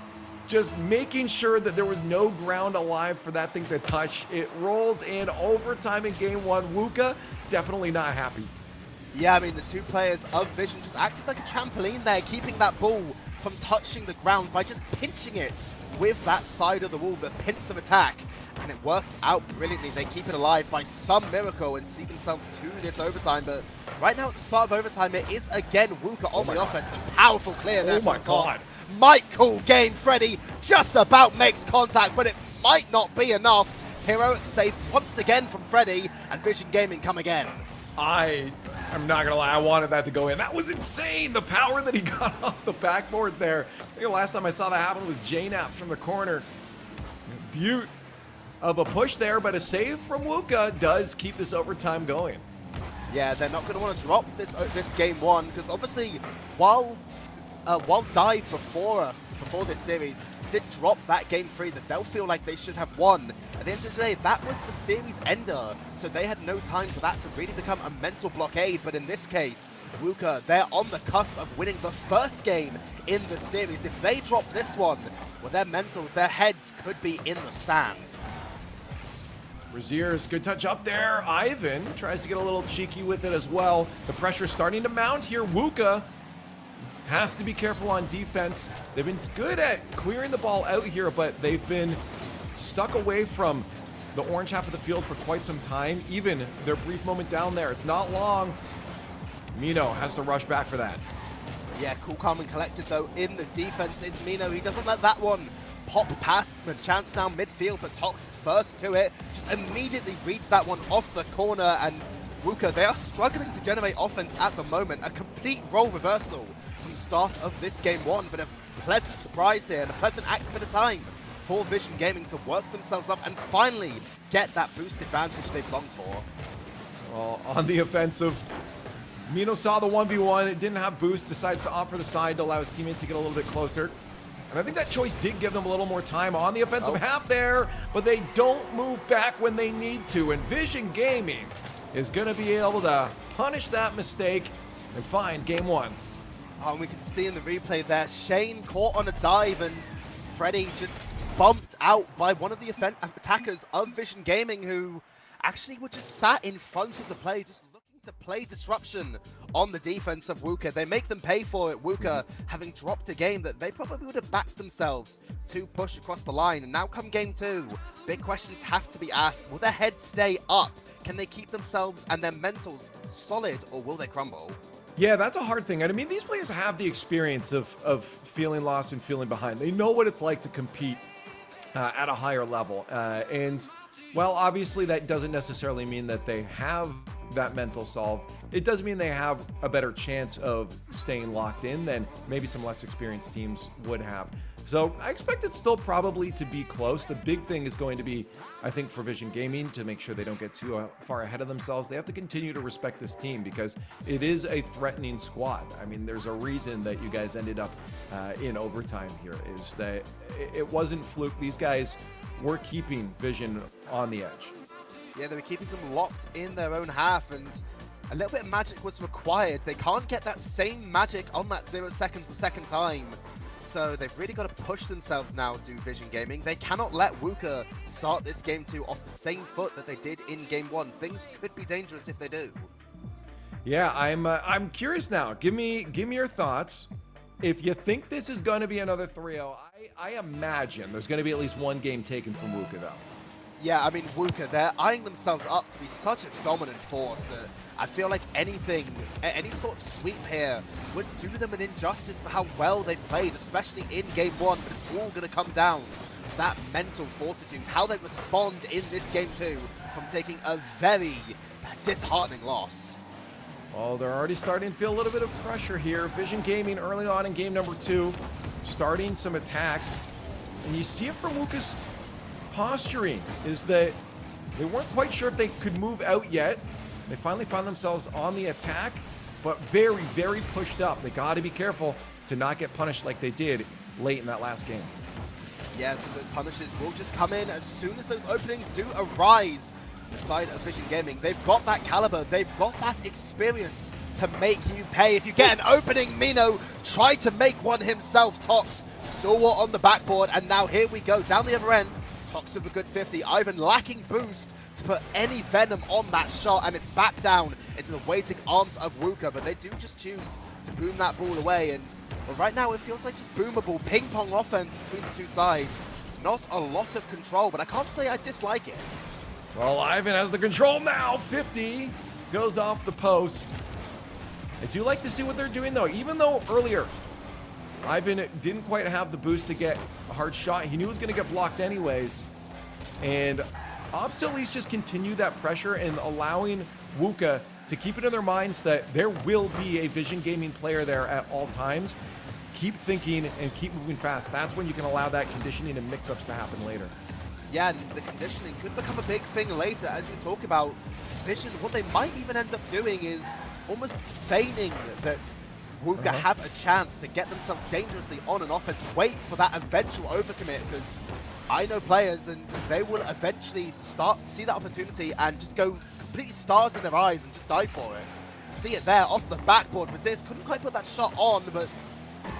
just making sure that there was no ground alive for that thing to touch. It rolls in overtime in game one. WUKA definitely not happy. Yeah, I mean, the two players of Vision just acted like a trampoline there, keeping that ball from touching the ground by just pinching it with that side of the wall, the pinch of attack. And it works out brilliantly. They keep it alive by some miracle and see themselves to this overtime. But right now at the start of overtime, it is again WUKA on the offense. A powerful clear there. Oh my God. Might call game. Freddy just about makes contact, but it might not be enough. Heroic save once again from Freddy, and VisionGaming come again. I'm not gonna lie, I wanted that to go in. That was insane, the power that he got off the backboard there. I think the last time I saw that happen was JNAP from the corner. beaut of a push there, but a save from Wuka does keep this overtime going. Yeah, they're not going to want to drop this game one, because obviously while Dive before this series did drop that game 3 that they'll feel like they should have won, at the end of the day, that was the series ender, so they had no time for that to really become a mental blockade. But in this case, Wuka, they're on the cusp of winning the first game in the series. If they drop this one, well, their mentals, their heads could be in the sand. Rezears, good touch up there. Ivn tries to get a little cheeky with it as well. The pressure's starting to mount here. Wuka has to be careful on defense. They've been good at clearing the ball out here, but they've been stuck away from the orange half of the field for quite some time. Even their brief moment down there, it's not long. Mino has to rush back for that. Yeah, cool, calm, and collected though in the defense is Mino. He doesn't let that one pop past the chance now midfield, but Tox is first to it. Just immediately reads that one off the corner, and Wuka, they are struggling to generate offense at the moment. A complete role reversal from the start of this game one, but a pleasant surprise here and a pleasant act at a time for VisionGaming to work themselves up and finally get that boost advantage they've longed for. Well, on the offensive, Mino saw the 1v1, it didn't have boost, decides to offer the side to allow his teammates to get a little bit closer. And I think that choice did give them a little more time on the offensive half there, but they don't move back when they need to. And VisionGaming is going to be able to punish that mistake and find game one. And we can see in the replay there, Shane caught on a dive and Freddy just bumped out by one of the attackers of VisionGaming, who actually were just sat in front of the play, just looking to play disruption on the defense of Wuka. They make them pay for it, Wuka having dropped a game that they probably would have backed themselves to push across the line. And now come game 2, big questions have to be asked. Will their heads stay up? Can they keep themselves and their mentals solid, or will they crumble? Yeah, that's a hard thing. And I mean, these players have the experience of feeling lost and feeling behind. They know what it's like to compete at a higher level. And well, obviously that doesn't necessarily mean that they have that mental solve. It does mean they have a better chance of staying locked in than maybe some less experienced teams would have. So I expect it still probably to be close. The big thing is going to be, I think, for VisionGaming to make sure they don't get too far ahead of themselves. They have to continue to respect this team because it is a threatening squad. I mean, there's a reason that you guys ended up in overtime here, is that it wasn't fluke. These guys were keeping Vision on the edge. Yeah, they were keeping them locked in their own half, and a little bit of magic was required. They can't get that same magic on that 0 seconds the second time. So they've really got to push themselves now, do VisionGaming. They cannot let Wuka start this game 2 off the same foot that they did in game 1. Things could be dangerous if they do. Yeah, I'm curious now. Give me your thoughts. If you think this is going to be another 3-0, I imagine there's going to be at least one game taken from Wuka, though. Yeah, I mean, Wuka, they're eyeing themselves up to be such a dominant force that I feel like any sort of sweep here would do them an injustice for how well they played, especially in game 1. But it's all going to come down to that mental fortitude, how they respond in this game 2 from taking a very disheartening loss. Well, they're already starting to feel a little bit of pressure here. VisionGaming early on in game number 2, starting some attacks. And you see it from Wuka's posturing, is that they weren't quite sure if they could move out yet. They finally found themselves on the attack, but very, very pushed up. They got to be careful to not get punished like they did late in that last game. Yeah, because those punishes will just come in as soon as those openings do arise. The side of VisionGaming, they've got that caliber, they've got that experience to make you pay. If you get an opening, Mino tried to make one himself. Tox stalwart on the backboard, and now here we go down the other end. Tox with a good 50. Ivn lacking boost to put any venom on that shot, and it's back down into the waiting arms of Wuka, but they do just choose to boom that ball away. And well, right now it feels like just boomable ping pong offense between the two sides. Not a lot of control, but I can't say I dislike it. Well, Ivn has the control now. 50 goes off the post. I do like to see what they're doing, though. Even though earlier Ivn didn't quite have the boost to get a hard shot, he knew it was going to get blocked anyways. And Ops at least just continue that pressure and allowing Wuka to keep it in their minds that there will be a VisionGaming player there at all times. Keep thinking and keep moving fast. That's when you can allow that conditioning and mix-ups to happen later. Yeah, and the conditioning could become a big thing later, as you talk about Vision. What they might even end up doing is almost feigning that Wuka have a chance to get themselves dangerously on an offense, wait for that eventual overcommit, because I know players and they will eventually see that opportunity and just go completely stars in their eyes and just die for it. See it there off the backboard. Rezears couldn't quite put that shot on, but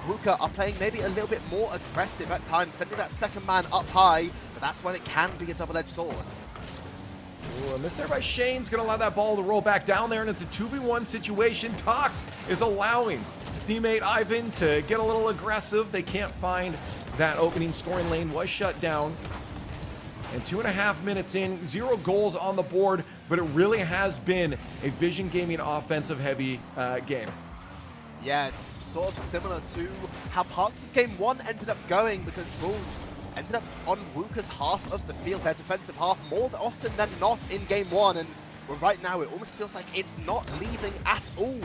Wuka are playing maybe a little bit more aggressive at times, sending that second man up high, but that's when it can be a double-edged sword. Ooh, a miss there by Shane's gonna allow that ball to roll back down there, and it's a 2v1 situation. Tox is allowing his teammate Ivn to get a little aggressive. They can't find that opening scoring lane, was shut down. And 2.5 minutes in, 0 goals on the board, but it really has been a Vision Gaming offensive heavy game. Yeah, it's sort of similar to how parts of game 1 ended up going, because Bull ended up on Wuka's half of the field, their defensive half, more often than not in game 1, and right now it almost feels like it's not leaving at all,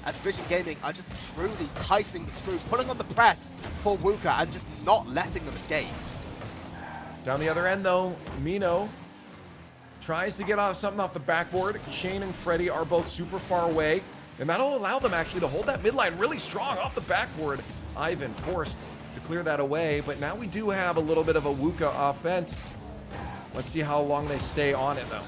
as Vision Gaming are just truly tightening the screw, putting on the press for Wuka and just not letting them escape. Down the other end though, Mino tries to get something off the backboard. Shane and Freddy are both super far away, and that'll allow them actually to hold that midline really strong off the backboard. Ivn forced to clear that away, but now we do have a little bit of a Wuka offense. Let's see how long they stay on it though.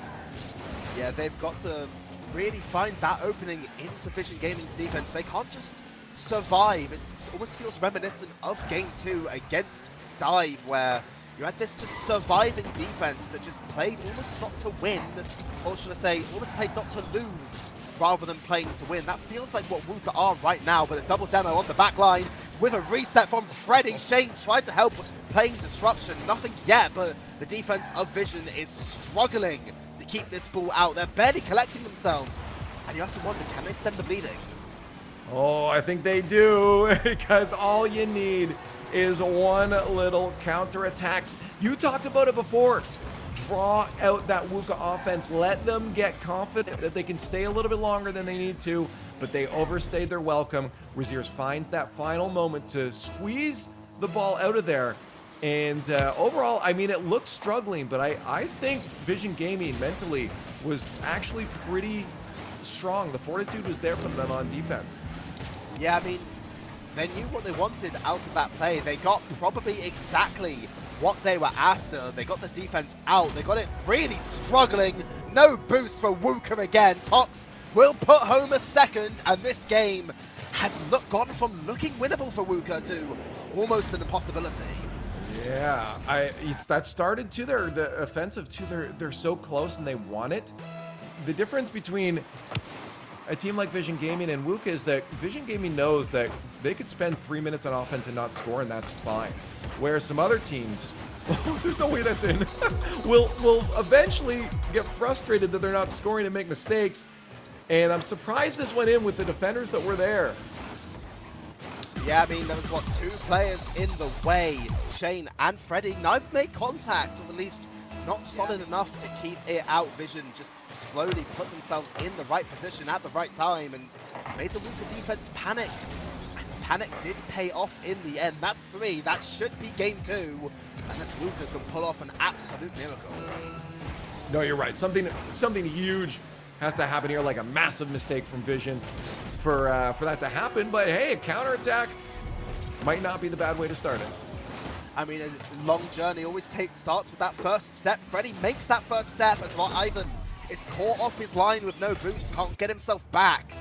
Yeah, they've got to really find that opening into Vision Gaming's defense. They can't just survive. It almost feels reminiscent of game 2 against Dive, where you had this just surviving defense that just played almost not to win, or should I say, almost played not to lose rather than playing to win. That feels like what Wuka are right now, but a double demo on the back line with a reset from Freddy. Shane tried to help playing disruption, nothing yet, but the defense of Vision is struggling to keep this ball out. They're barely collecting themselves, and you have to wonder, can they stem the bleeding? Oh, I think they do, because all you need is one little counterattack. You talked about it before. Draw out that Wuka offense. Let them get confident that they can stay a little bit longer than they need to, but they overstayed their welcome. Rezears finds that final moment to squeeze the ball out of there. And overall, I mean, it looks struggling, but I think Vision Gaming mentally was actually pretty strong. The fortitude was there from them on defense. Yeah, I mean, they knew what they wanted out of that play. They got probably exactly what they were after. They got the defense out. They got it really struggling. No boost for Wuka again. Tox will put home a second, and this game has gone from looking winnable for Wuka to almost an impossibility. Yeah, that started to the offensive too. They're so close and they want it. The difference between a team like Vision Gaming and Wuka is that Vision Gaming knows that they could spend 3 minutes on offense and not score, and that's fine. Whereas some other teams, there's no way that's in, will eventually get frustrated that they're not scoring and make mistakes. And I'm surprised this went in with the defenders that were there. Yeah, I mean, there was, what, 2 players in the way. Shane and Freddy, neither made contact, or at least not solid enough to keep it out. Vision just slowly put themselves in the right position at the right time and made the Wuka defense panic. And panic did pay off in the end. That's 3. That should be game 2. Unless Wuka can pull off an absolute miracle. No, you're right. Something huge has to happen here, like a massive mistake from Vision for that to happen. But hey, a counterattack might not be the bad way to start it. I mean, a long journey always starts with that first step. Freddy makes that first step as well. Ivn is caught off his line with no boost, can't get himself back.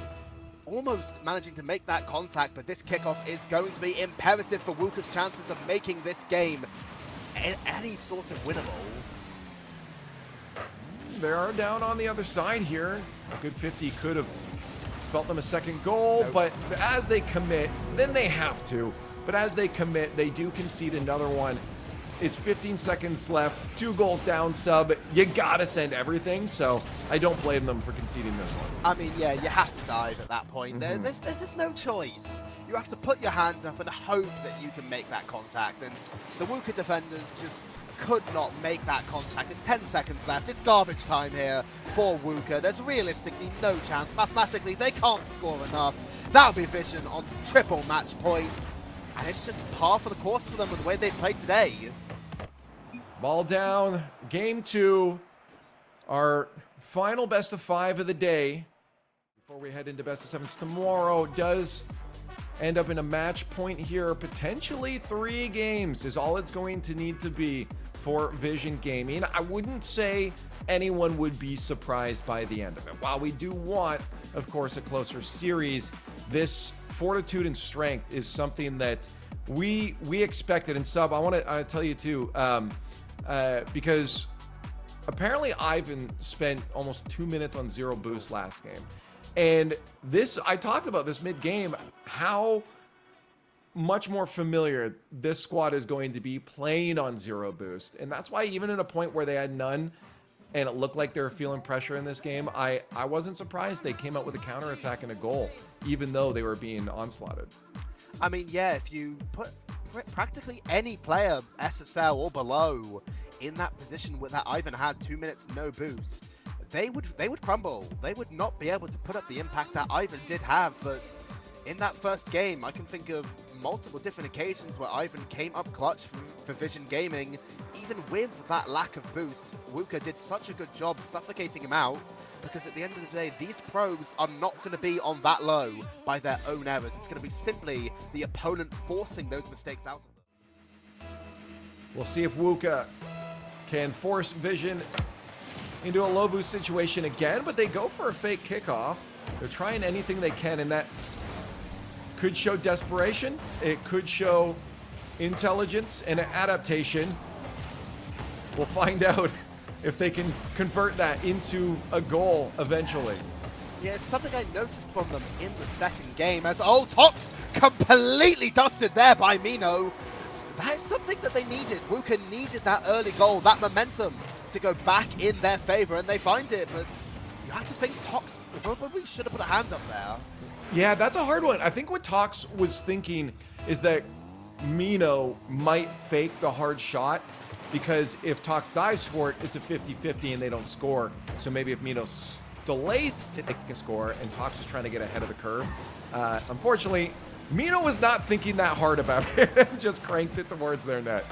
Almost managing to make that contact, but this kickoff is going to be imperative for Wuka's chances of making this game any sort of winnable. They are down on the other side here. A good 50 could have spelt them a second goal, but as they commit, then they have to. But as they commit, they do concede another one. It's 15 seconds left, 2 goals down sub. You gotta send everything, so I don't blame them for conceding this one. I mean, yeah, you have to dive at that point. There's no choice. You have to put your hands up and hope that you can make that contact, and the Wuka defenders just could not make that contact. It's 10 seconds left. It's garbage time here for Wuka. There's realistically no chance. Mathematically, they can't score enough. That'll be Vision on triple match point. And it's just par for the course for them with the way they played today. Ball down. Game 2. Our final best of 5 of the day. Before we head into best of 7s tomorrow, does end up in a match point here. Potentially 3 games is all it's going to need to be for Vision Gaming. I wouldn't say anyone would be surprised by the end of it. While we do want, of course, a closer series, this fortitude and strength is something that we expected. And Sub, I want to tell you too, because apparently Ivn spent almost 2 minutes on 0 boost last game. And this, I talked about this mid-game, how much more familiar this squad is going to be playing on 0 boost. And that's why even in a point where they had none and it looked like they were feeling pressure in this game, I wasn't surprised they came out with a counterattack and a goal, even though they were being onslaughted. I mean, yeah, if you put practically any player, SSL or below, in that position where that Ivn had 2 minutes no boost, they would crumble. They would not be able to put up the impact that Ivn did have. But in that first game, I can think of multiple different occasions where Ivn came up clutch for Vision Gaming. Even with that lack of boost, Wuka did such a good job suffocating him out, because at the end of the day, these pros are not going to be on that low by their own errors. It's going to be simply the opponent forcing those mistakes out of them. We'll see if Wuka can force Vision into a low boost situation again, but they go for a fake kickoff. They're trying anything they can, and that could show desperation. It could show intelligence and adaptation. We'll find out if they can convert that into a goal eventually. Yeah, it's something I noticed from them in the second game, as Tox completely dusted there by Mino. That is something that they needed. Wuka needed that early goal, that momentum to go back in their favor, and they find it. But you have to think Tox probably should have put a hand up there. Yeah, that's a hard one. I think what Tox was thinking is that Mino might fake the hard shot, because if Tox dives for it, it's a 50-50 and they don't score. So maybe if Mino delays to take a score and Tox was trying to get ahead of the curve. Unfortunately, Mino was not thinking that hard about it and just cranked it towards their net.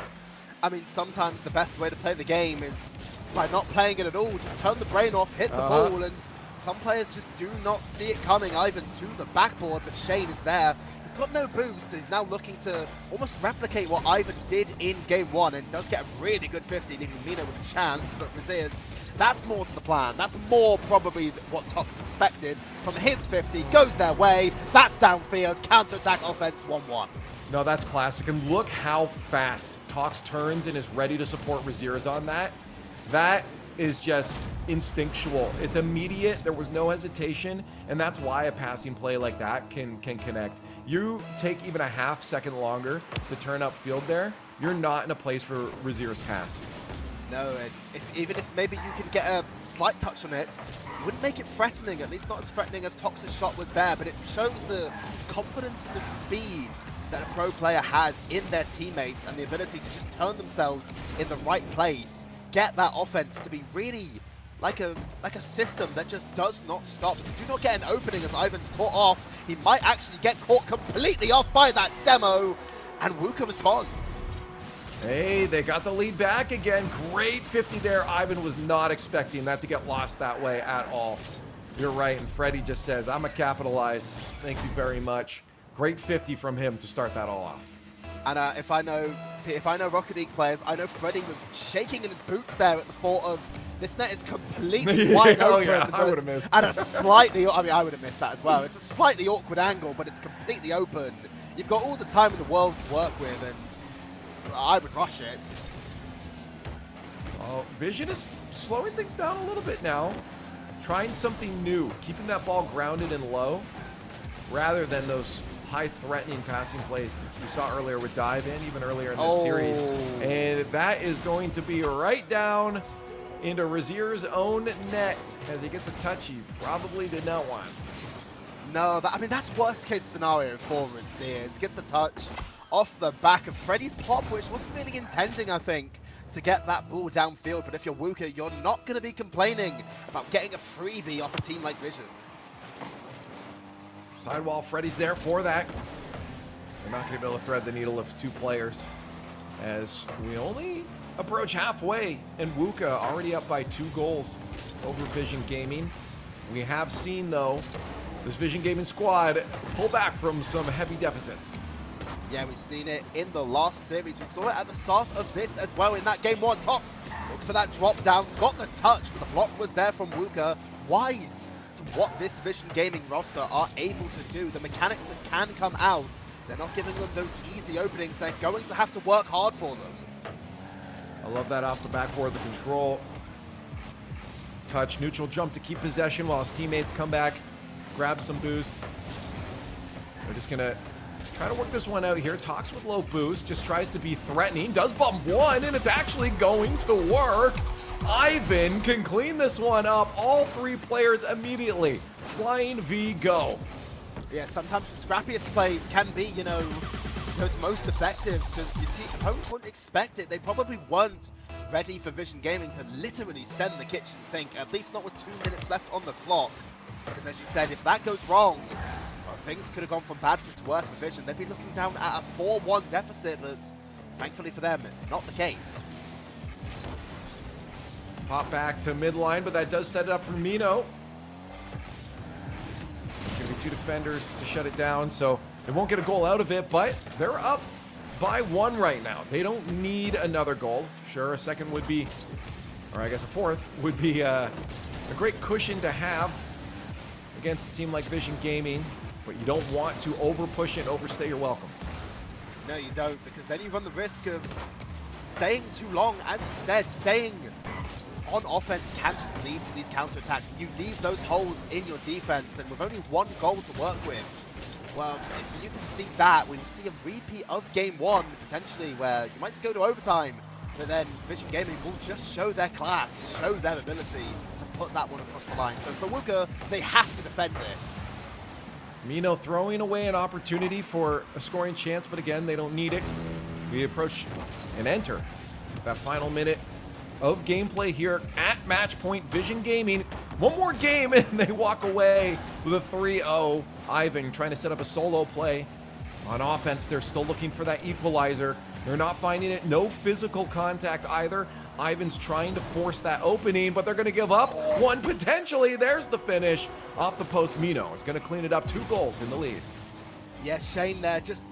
I mean, sometimes the best way to play the game is by not playing it at all. Just turn the brain off, hit the ball, and some players just do not see it coming, Ivn to the backboard, but Shane is there. He's got no boost, and he's now looking to almost replicate what Ivn did in game 1, and does get a really good 50, leaving Mino with a chance, but Rezears, that's more to the plan. That's more probably what Tox expected from his 50. Goes their way, that's downfield, counter-attack offense, 1-1. No, that's classic, and look how fast Tox turns and is ready to support Rezears on that. That is just instinctual. It's immediate. There was no hesitation, and that's why a passing play like that can connect. You take even a half second longer to turn upfield there, you're not in a place for Rezears pass. No, even if maybe you can get a slight touch on it, wouldn't make it threatening, at least not as threatening as Tox's shot was there, but it shows the confidence and the speed that a pro player has in their teammates, and the ability to just turn themselves in the right place, get that offense to be really like a system that just does not stop. You do not get an opening as Ivn's caught off. He might actually get caught completely off by that demo, and Wuka responds. Hey, they got the lead back again. Great 50 there. Ivn was not expecting that to get lost that way at all. You're right, and Freddie just says, I'm a capitalize. Thank you very much. Great 50 from him to start that all off. And if I know Rocket League players, I know Freddie was shaking in his boots there at the thought of this net is completely wide open. Yeah, I would have missed. At a slightly, I mean, I would have missed that as well. It's a slightly awkward angle, but it's completely open. You've got all the time in the world to work with, and I would rush it. Oh, Vision is slowing things down a little bit now. Trying something new, keeping that ball grounded and low, rather than those high-threatening passing plays we saw earlier with Dive-In, even earlier in this series. And that is going to be right down into Rezears' own net as he gets a touch he probably did not want. No, I mean, that's worst-case scenario for Rezears. Gets the touch off the back of Freddie's pop, which wasn't really intending, I think, to get that ball downfield. But if you're Wuka, you're not going to be complaining about getting a freebie off a team like Vision. Sidewall, Freddie's there for that. They're not going to be able to thread the needle of 2 players, as we only approach halfway, and Wuka already up by 2 goals over Vision Gaming. We have seen, though, this Vision Gaming squad pull back from some heavy deficits. Yeah, we've seen it in the last series. We saw it at the start of this as well in that game 1. Tox looked for that drop down, got the touch, but the block was there from Wuka. Wise to what this Vision Gaming roster are able to do. The mechanics that can come out, they're not giving them those easy openings. They're going to have to work hard for them. I love that off the backboard, the control. Touch, neutral jump to keep possession while his teammates come back, grab some boost. They're just gonna try to work this one out here. Tox with low boost, just tries to be threatening, does bump one, and it's actually going to work. Ivn can clean this one up. All 3 players immediately. Flying V, go. Yeah, sometimes the scrappiest plays can be, you know, those most effective, because your opponents wouldn't expect it. They probably weren't ready for Vision Gaming to literally send the kitchen sink, at least not with 2 minutes left on the clock. Because as you said, if that goes wrong, well, things could have gone from bad to worse for Vision. They'd be looking down at a 4-1 deficit, but thankfully for them, not the case. Pop back to midline, but that does set it up for Mino. Gonna be 2 defenders to shut it down, so they won't get a goal out of it, but they're up by 1 right now. They don't need another goal. Sure, a second would be, or I guess a 4th would be a great cushion to have against a team like Vision Gaming, but you don't want to over push and overstay your welcome. No, you don't, because then you run the risk of staying too long. As you said, staying on offense can just lead to these counterattacks. You leave those holes in your defense, and with only 1 goal to work with, well, if you can see that, when you see a repeat of game 1, potentially, where you might go to overtime, but then Vision Gaming will just show their class, show their ability to put that one across the line. So for Wuka, they have to defend this. Mino throwing away an opportunity for a scoring chance, but again, they don't need it. We approach and enter that final minute of gameplay here at match point. Vision Gaming, 1 more game and they walk away with a 3-0. Ivn trying to set up a solo play. On offense, they're still looking for that equalizer. They're not finding it. No physical contact either. Ivn's trying to force that opening, but they're going to give up one potentially. There's the finish off the post. Mino is going to clean it up. 2 goals in the lead. Yes, Shane there just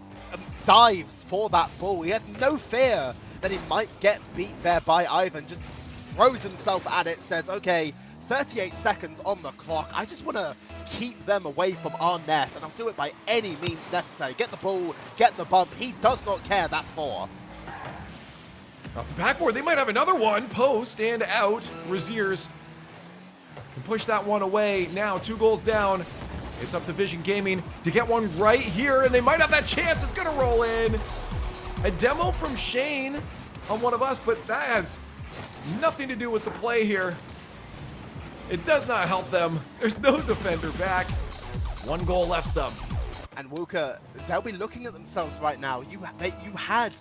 dives for that ball. He has no fear that he might get beat there by Ivn. Just throws himself at it, says, okay, 38 seconds on the clock. I just want to keep them away from our net, and I'll do it by any means necessary. Get the ball, get the bump. He does not care, that's 4. Off the backboard, they might have another one. Post and out. Rezears can push that one away. Now 2 goals down. It's up to Vision Gaming to get one right here, and they might have that chance. It's going to roll in. A demo from Shane on one of us, but that has nothing to do with the play here. It does not help them. There's no defender back. 1 goal left sub. And Wuka, they'll be looking at themselves right now. You had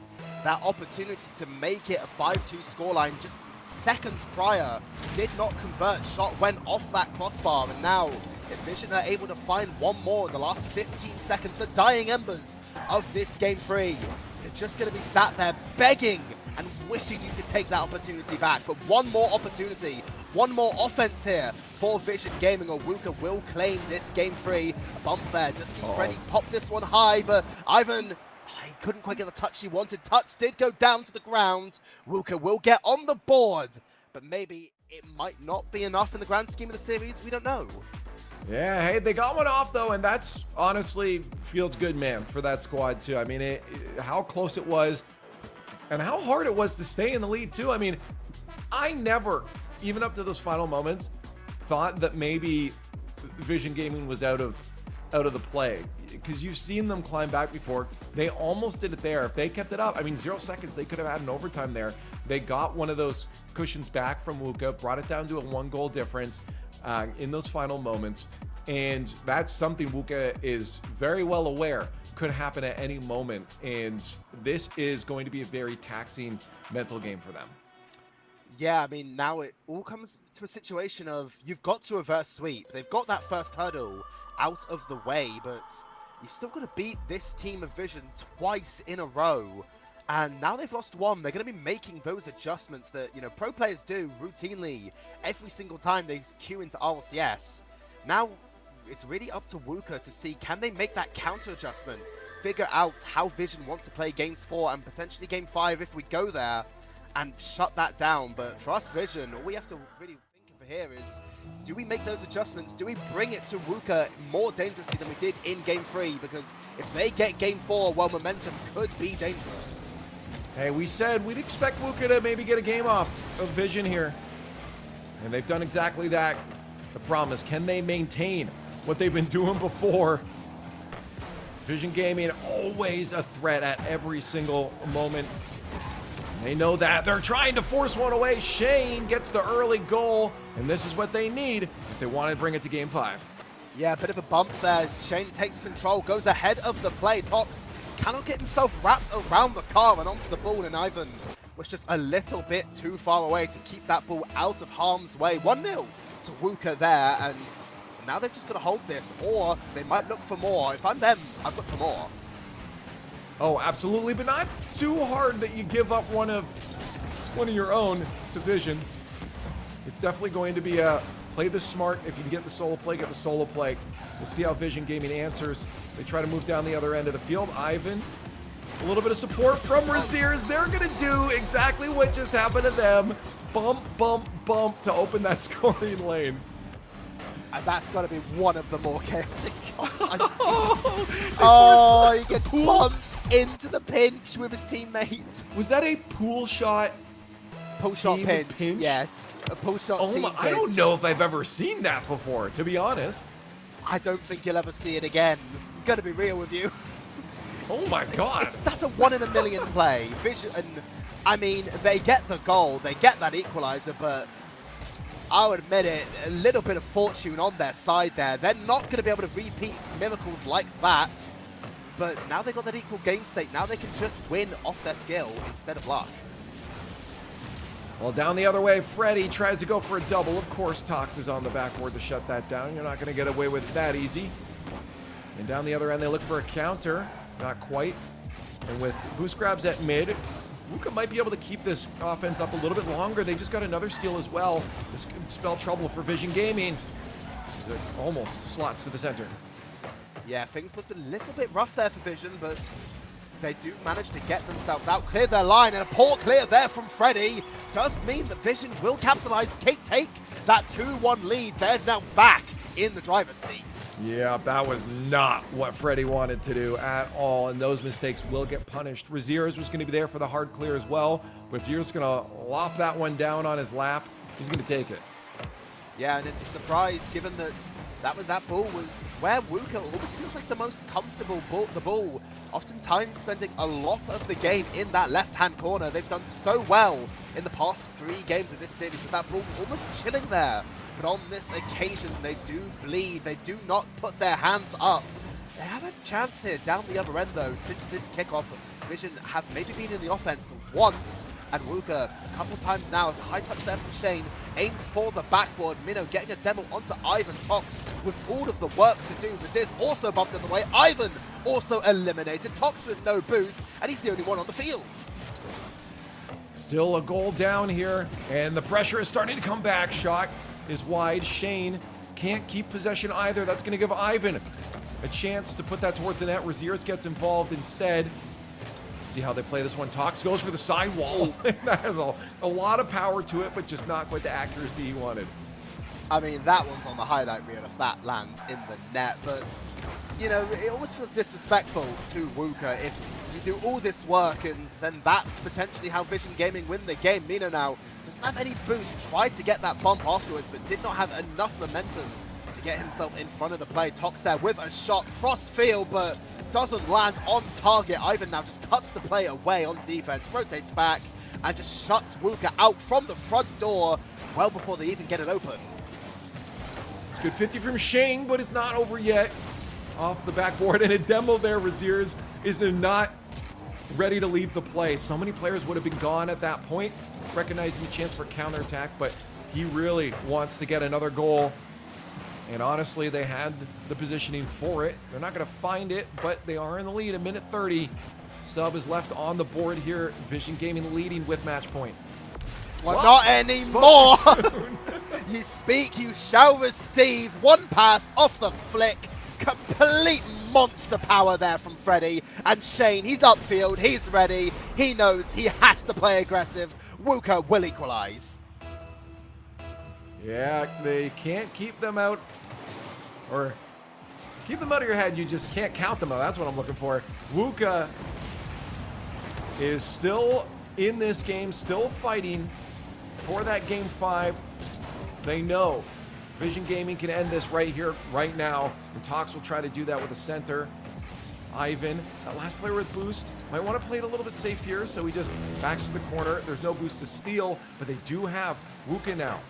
that opportunity to make it a 5-2 scoreline just seconds prior. Did not convert. Shot went off that crossbar, and now if Vision are able to find 1 more in the last 15 seconds, the dying embers of this game 3, you're just going to be sat there begging and wishing you could take that opportunity back. But 1 more opportunity, 1 more offense here for Vision Gaming, or Wuka will claim this game 3. A bump there, just see Freddy pop this one high, but Ivn, he couldn't quite get the touch he wanted. Touch did go down to the ground. Wuka will get on the board, but maybe it might not be enough in the grand scheme of the series. We don't know. Yeah, hey, they got one off though, and that's honestly feels good, man, for that squad too. I mean, how close it was and how hard it was to stay in the lead too. I mean, I never, even up to those final moments, thought that maybe Vision Gaming was out of the play, because you've seen them climb back before. They almost did it there. If they kept it up, I mean, 0 seconds, they could have had an overtime there. They got one of those cushions back from Wuka, brought it down to a 1 goal difference in those final moments, and that's something Wuka is very well aware could happen at any moment, and this is going to be a very taxing mental game for them. Yeah, I mean, now it all comes to a situation of you've got to reverse sweep. They've got that first hurdle out of the way, but you've still got to beat this team of Vision twice in a row. And now they've lost one. They're going to be making those adjustments that, you know, pro players do routinely every single time they queue into RLCS. Now it's really up to Wuka to see, can they make that counter adjustment, figure out how Vision want to play games 4 and potentially game 5 if we go there, and shut that down. But for us, Vision, all we have to really think of here is, do we make those adjustments? Do we bring it to Wuka more dangerously than we did in game 3? Because if they get game 4, well, momentum could be dangerous. Hey, we said we'd expect Wuka to maybe get a game off of Vision here. And they've done exactly that. The problem is, can they maintain what they've been doing before? Vision Gaming always a threat at every single moment. They know that. They're trying to force one away. Shane gets the early goal, and this is what they need if they want to bring it to game 5. Yeah, a bit of a bump there. Shane takes control, goes ahead of the play. Tox cannot get himself wrapped around the car and onto the ball, and Ivn was just a little bit too far away to keep that ball out of harm's way. 1-0 to Wuka there, and now they've just got to hold this, or they might look for more. If I'm them, I'd look for more. Oh, absolutely, but not too hard that you give up one of your own to Vision. It's definitely going to be a play this smart. If you can get the solo play, get the solo play. We'll see how Vision Gaming answers. They try to move down the other end of the field. Ivn, a little bit of support from Rezears. They're going to do exactly what just happened to them. Bump, bump, bump to open that scoring lane. And that's got to be one of the more chaotic Oh, he gets bumped into the pinch with his teammates. Was that a pool shot? Pull shot pinch? Yes. A pull shot team pinch. I don't know if I've ever seen that before, to be honest. I don't think you'll ever see it again. I'm gonna be real with you. Oh my god. That's a 1 in a million play. Vision, I mean, they get the goal, they get that equalizer, but I'll admit it, a little bit of fortune on their side there. They're not going to be able to repeat miracles like that, but now they've got that equal game state. Now they can just win off their skill instead of luck. Well, down the other way, Freddy tries to go for a double. Of course, Tox is on the backboard to shut that down. You're not going to get away with it that easy. And down the other end, they look for a counter. Not quite. And with boost grabs at mid, Wuka might be able to keep this offense up a little bit longer. They just got another steal as well. This could spell trouble for Vision Gaming. It almost slots to the center. Yeah, things looked a little bit rough there for Vision, but they do manage to get themselves out, clear their line, and a poor clear there from Freddy does mean that Vision will capitalize, take that 2-1 lead. They're now back in the driver's seat. Yeah, that was not what Freddy wanted to do at all, and those mistakes will get punished. Rezears was going to be there for the hard clear as well, but if you're just going to lop that one down on his lap, he's going to take it. Yeah, and it's a surprise given that that ball was where Wuka almost feels like the most comfortable ball. Oftentimes spending a lot of the game in that left-hand corner. They've done so well in the past 3 games of this series with that ball almost chilling there. But on this occasion, they do bleed. They do not put their hands up. They have had a chance here down the other end, though, since this kickoff. Vision have maybe been in the offense once, and Wuka a couple times now. It's a high touch there from Shane. Aims for the backboard. Minnow getting a demo onto Ivn. Tox with all of the work to do. Rezears also bumped in the way. Ivn also eliminated. Tox with no boost, and he's the only one on the field. Still a goal down here, and the pressure is starting to come back. Shot is wide. Shane can't keep possession either. That's going to give Ivn a chance to put that towards the net. Rezears gets involved instead. See how they play this one. Tox goes for the sidewall. That has a lot of power to it, but just not quite the accuracy he wanted. I mean, that one's on the highlight reel if that lands in the net, but, you know, it almost feels disrespectful to Wuka if you do all this work and then that's potentially how Vision Gaming win the game. Mino now doesn't have any boost, tried to get that bump afterwards, but did not have enough momentum to get himself in front of the play. Tox there with a shot, cross field, but doesn't land on target. Ivn now just cuts the play away on defense, rotates back, and just shuts Wuka out from the front door well before they even get it open. It's good 50 from Shane, but it's not over yet. Off the backboard, and a demo there. Rezears is not ready to leave the play. So many players would have been gone at that point, recognizing a chance for counterattack, but he really wants to get another goal. And honestly, they had the positioning for it. They're not going to find it, but they are in the lead at minute 30. Sub is left on the board here. Vision Gaming leading with match point. Well, not anymore. You speak, you shall receive. One pass off the flick. Complete monster power there from Freddy. And Shane, he's upfield, he's ready. He knows he has to play aggressive. Wuka will equalize. Yeah, they can't keep them out. Or keep them out of your head. You just can't count them out. That's what I'm looking for. Wuka is still in this game, still fighting for that game 5. They know Vision Gaming can end this right here, right now. And Tox will try to do that with a center. Ivn, that last player with boost, might want to play it a little bit safe here, so he just backs to the corner. There's no boost to steal, but they do have Wuka now.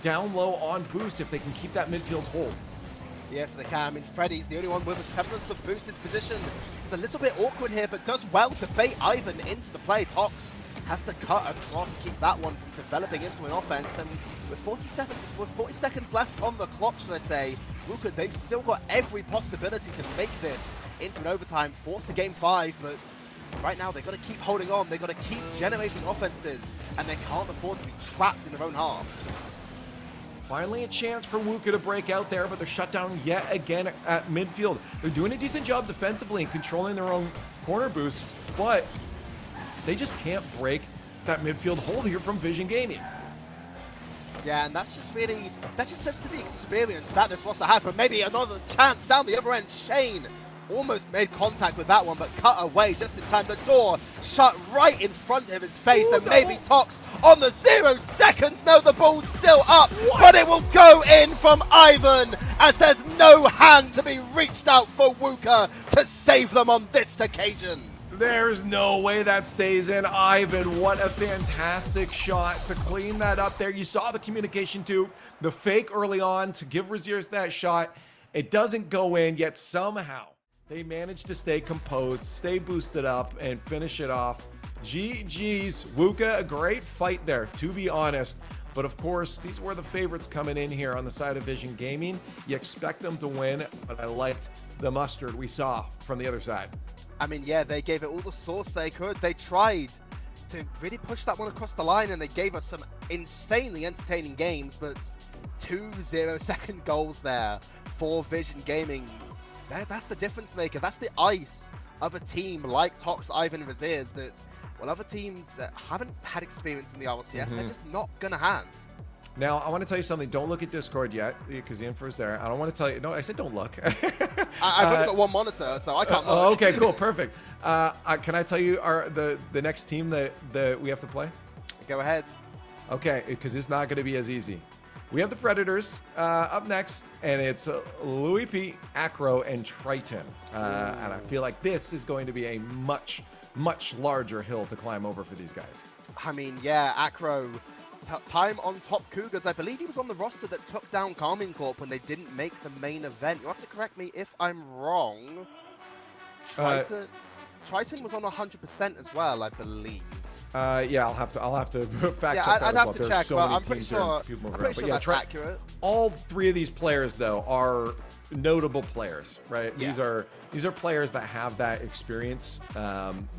Down low on boost if they can keep that midfield hold. Yeah, if they can. I mean, Freddy's the only one with a semblance of boost. His position is a little bit awkward here, but does well to bait Ivn into the play. Tox has to cut across, keep that one from developing into an offense. And with 40 seconds left on the clock, should I say, Wuka, they've still got every possibility to make this into an overtime, force a game 5, but right now they've got to keep holding on. They've got to keep generating offenses, and they can't afford to be trapped in their own half. Finally a chance for Wuka to break out there, but they're shut down yet again at midfield. They're doing a decent job defensively and controlling their own corner boost, but they just can't break that midfield hold here from Vision Gaming. Yeah, and that's just really, that just says to the experience that this roster has, but maybe another chance down the other end. Shane almost made contact with that one, but cut away just in time. The door shut right in front of his face. Ooh, and maybe Tox on the 0 seconds. No, the ball's still up, but it will go in from Ivn, as there's no hand to be reached out for Wuka to save them on this occasion. There's no way that stays in. Ivn, what a fantastic shot to clean that up there. You saw the communication too, the fake early on to give Rezears that shot. It doesn't go in, yet somehow they managed to stay composed, stay boosted up, and finish it off. GG's, Wuka, a great fight there, to be honest. But of course, these were the favorites coming in here on the side of Vision Gaming. You expect them to win, but I liked the mustard we saw from the other side. I mean, yeah, they gave it all the sauce they could. They tried to really push that one across the line, and they gave us some insanely entertaining games, but 2 0-second goals there for Vision Gaming. That's the difference maker. That's the ice of a team like Tox, Ivn, and Rezears that, well, other teams that haven't had experience in the RLCS, they're just not going to have. Now, I want to tell you something. Don't look at Discord yet, because the info is there. I don't want to tell you. No, I said don't look. I've only got one monitor, so I can't look. Oh, okay, cool, perfect. Can I tell you the next team that we have to play? Go ahead. Okay, because it's not going to be as easy. We have the Predators up next, and it's Louis P, Acro, and Triton. And I feel like this is going to be a much, much larger hill to climb over for these guys. I mean, yeah, Acro, time on top Cougars. I believe he was on the roster that took down Carmine Corp when they didn't make the main event. You'll have to correct me if I'm wrong. Triton was on 100% as well, I believe. Yeah, I'll have to fact check that I'd as have well. to There's check, so but many I'm pretty teams sure, and people I'm moving pretty around. sure But yeah, that's accurate. All 3 of these players, though, are notable players, right? Yeah. These are players that have that experience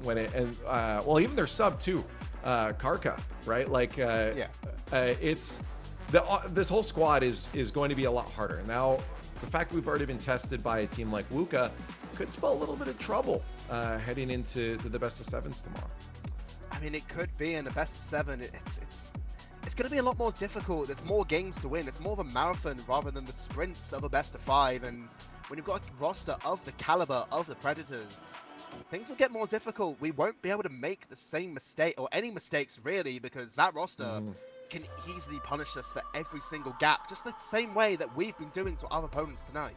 when it, and well, even their sub too, Karka, right? Like, it's this whole squad is going to be a lot harder. Now, the fact that we've already been tested by a team like Wuka could spell a little bit of trouble heading into the best of 7s tomorrow. I mean, it could be in the best of 7. It's going to be a lot more difficult. There's more games to win. It's more of a marathon rather than the sprints of a best of 5. And when you've got a roster of the caliber of the Predators, things will get more difficult. We won't be able to make the same mistake, or any mistakes really, because that roster can easily punish us for every single gap, just the same way that we've been doing to our opponents tonight.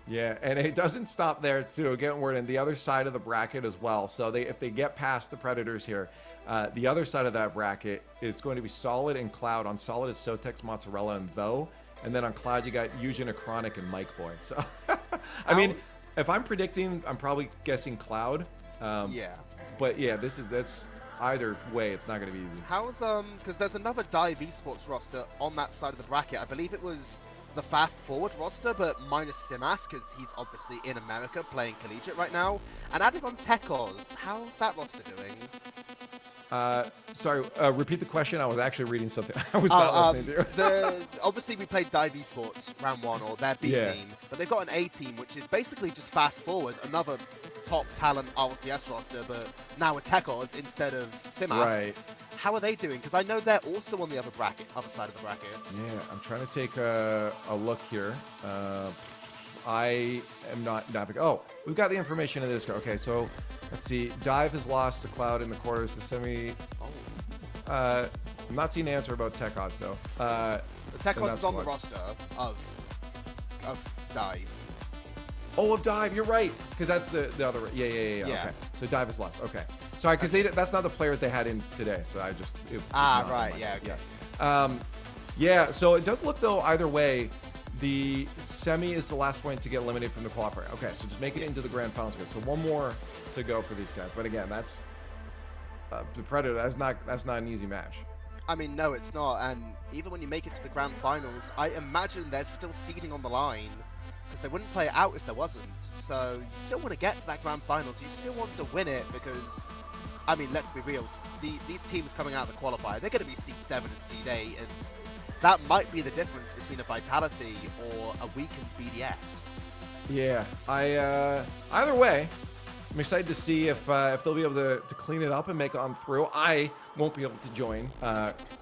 Yeah, and it doesn't stop there too. Again, we're in the other side of the bracket as well. So if they get past the Predators here, the other side of that bracket, it's going to be Solid and Cloud. On Solid is Sotex, Mozzarella, and Though. And then on Cloud, you got Eugen, Achronic, and Mike Boy. So, I mean, if I'm predicting, I'm probably guessing Cloud. Yeah. But yeah, that's either way, it's not going to be easy. How's, because there's another Dive Esports roster on that side of the bracket. I believe it was the fast forward roster, but minus Simas because he's obviously in America playing collegiate right now, and adding on Tekos. How's that roster doing? Sorry, repeat the question. I was actually reading something. I was not listening to you. Obviously, we played Dive Esports round 1, or their B team, but they've got an A team, which is basically just fast forward, another top talent RLCS roster, but now with Tekos instead of Simas. Right. How are they doing? Because I know they're also on the other side of the bracket. Yeah, I'm trying to take a look here. I am not navigating. Oh, we've got the information in this. Okay, so let's see. Dive has lost to Cloud in the quarters. The semi. I'm not seeing an answer about Tekos though. Tekos is on the roster of Dive. Oh, of Dive. You're right, because that's the other. Yeah. Okay. So Dive is lost. Okay. Sorry, because that's not the players they had in today. So I just. Right. Yeah. Okay. Yeah. Yeah. So it does look though either way. The semi is the last point to get eliminated from the qualifier. Okay, so just make it into the grand finals again. So one more to go for these guys. But again, that's the Predator. That's not an easy match. I mean, no, it's not. And even when you make it to the grand finals, I imagine there's still seeding on the line because they wouldn't play it out if there wasn't. So you still want to get to that grand finals. You still want to win it because, I mean, let's be real. These teams coming out of the qualifier, they're going to be seed 7 and seed 8, and that might be the difference between a Vitality or a weakened BDS. Yeah, either way, I'm excited to see if they'll be able to clean it up and make it on through. I won't be able to join,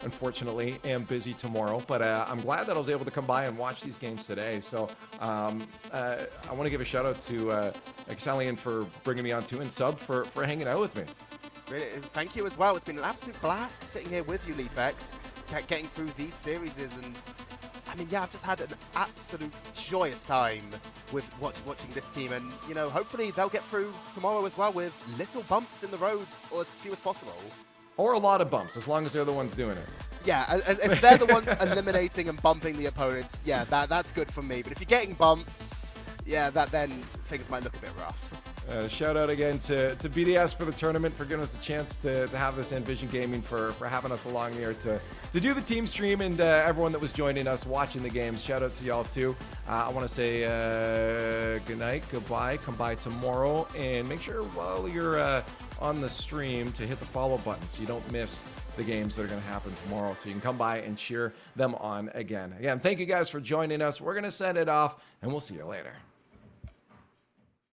unfortunately. Am busy tomorrow, but I'm glad that I was able to come by and watch these games today. So I want to give a shout out to Xalian for bringing me on too, and Sub for hanging out with me. Really, thank you as well. It's been an absolute blast sitting here with you, LeafX, getting through these series, and I mean, yeah, I've just had an absolute joyous time with watching this team, and you know, hopefully they'll get through tomorrow as well with little bumps in the road, or as few as possible. Or a lot of bumps, as long as they're the ones doing it. Yeah, if they're the ones eliminating and bumping the opponents, yeah, that's good for me. But if you're getting bumped, yeah, then things might look a bit rough. Shout out again to BDS for the tournament, for giving us a chance to have this, and Vision Gaming for having us along here to do the team stream, and everyone that was joining us watching the games. Shout out to y'all too. I want to say good night, goodbye, come by tomorrow, and make sure while you're on the stream to hit the follow button so you don't miss the games that are going to happen tomorrow, so you can come by and cheer them on again. Again, thank you guys for joining us. We're going to send it off, and we'll see you later.